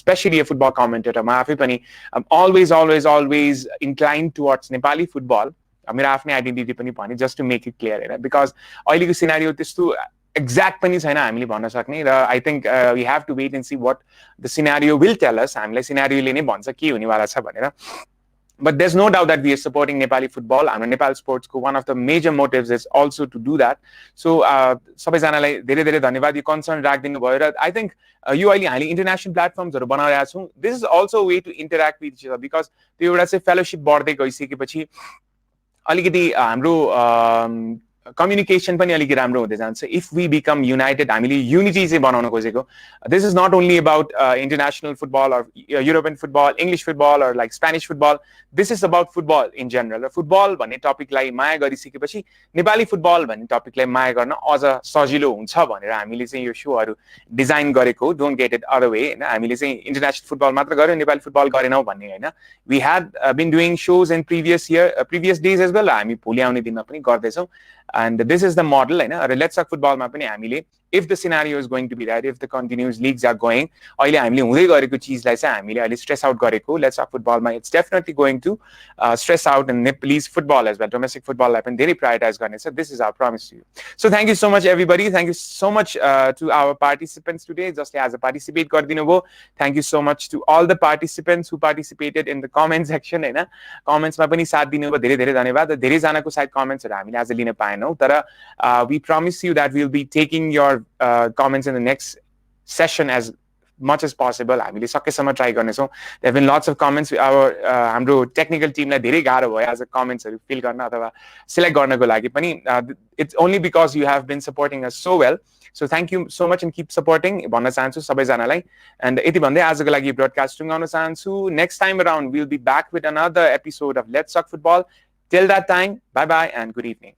specially a football commentator म आफै पनि always inclined towards Nepali football. मेरो आफ्नै आइडेन्टिटी पनि भने just to make it clear होइन बिकज अहिलेको सिनारियो त्यस्तो एक्ज्याक्ट पनि छैन हामीले भन्न सक्ने. र I think we have to wait and see what the scenario will tell us. हामीलाई सिनारियोले नै भन्छ के हुनेवाला छ भनेर. But there's no doubt that we are supporting Nepali football. And Nepalsports, one of the major motives is also to do that. So, सबैजनालाई धेरै धेरै धन्यवाद. यो कन्सर्न राखिदिनु भयो र आई थिङ्क यो अहिले हामीले इन्टरनेसनल प्लेटफर्म्सहरू बनाइरहेका छौँ. This is also way to interact with each other because त्यो एउटा चाहिँ फेलोसिप बढ्दै गइसकेपछि अलिकति हाम्रो कम्युनिकेसन पनि अलिकति राम्रो हुँदै जान्छ. इफ वी बिकम युनाइटेड हामीले युनिटी चाहिँ बनाउन खोजेको. This is not only about international football or European football English football or like Spanish football. This is about football in general. र फुटबल भन्ने टपिकलाई माया गरिसकेपछि नेपाली फुटबल भन्ने टपिकलाई माया गर्न अझ सजिलो हुन्छ भनेर हामीले चाहिँ यो सोहरू डिजाइन गरेको. Don't get it other way होइन. हामीले चाहिँ इन्टरनेसनल फुटबल मात्र गऱ्यौँ नेपाली फुटबल गरेनौँ भन्ने होइन. We had been doing shows in previous days as well. हामी भोलि आउने दिनमा पनि गर्दैछौँ. And this is the model होइन. र लेट्स टक फुटबलमा पनि हामीले if the scenario is going to be right, if the continuous leagues are going, अहिले हामीले हुँदै गरेको चिजलाई चाहिँ हामीले अहिले स्ट्रेस आउट गरेको. लेट्स टक फुटबलमा it's definitely going to stress out and Nepalese football as well. Domestic फुटबललाई पनि धेरै प्रायोरिटाइज गर्नेछ. This is our promise to you. So thank you so much everybody. Thank you so much to our participants today जसले आज participate गरिदिनु भयो. Thank you so much to all the participants who participated in the comment section होइन. कमेन्ट्समा पनि साथ दिनुभयो. धेरै धेरै धन्यवाद. धेरैजनाको सायद कमेन्ट्सहरू हामीले आज लिन पाएनौँ तर we promise you that we will be taking your comments in the next session as much as possible हामीले सकेसम्म ट्राई गर्नेछौँ. There have been lots of comments. हाम्रो टेक्निकल टिमलाई धेरै गाह्रो भयो आज कमेन्ट्सहरू फिल गर्न अथवा सिलेक्ट गर्नको लागि पनि. It's only because you have been supporting us so well. So thank you so much and keep supporting भन्न चाहन्छु सबैजनालाई. And यति भन्दै आजको लागि ब्रोडकास्ट टुङ्गाउन चाहन्छु. Next time around we'll be back with another episode of Let's Talk Football. Till that time, bye bye and good evening.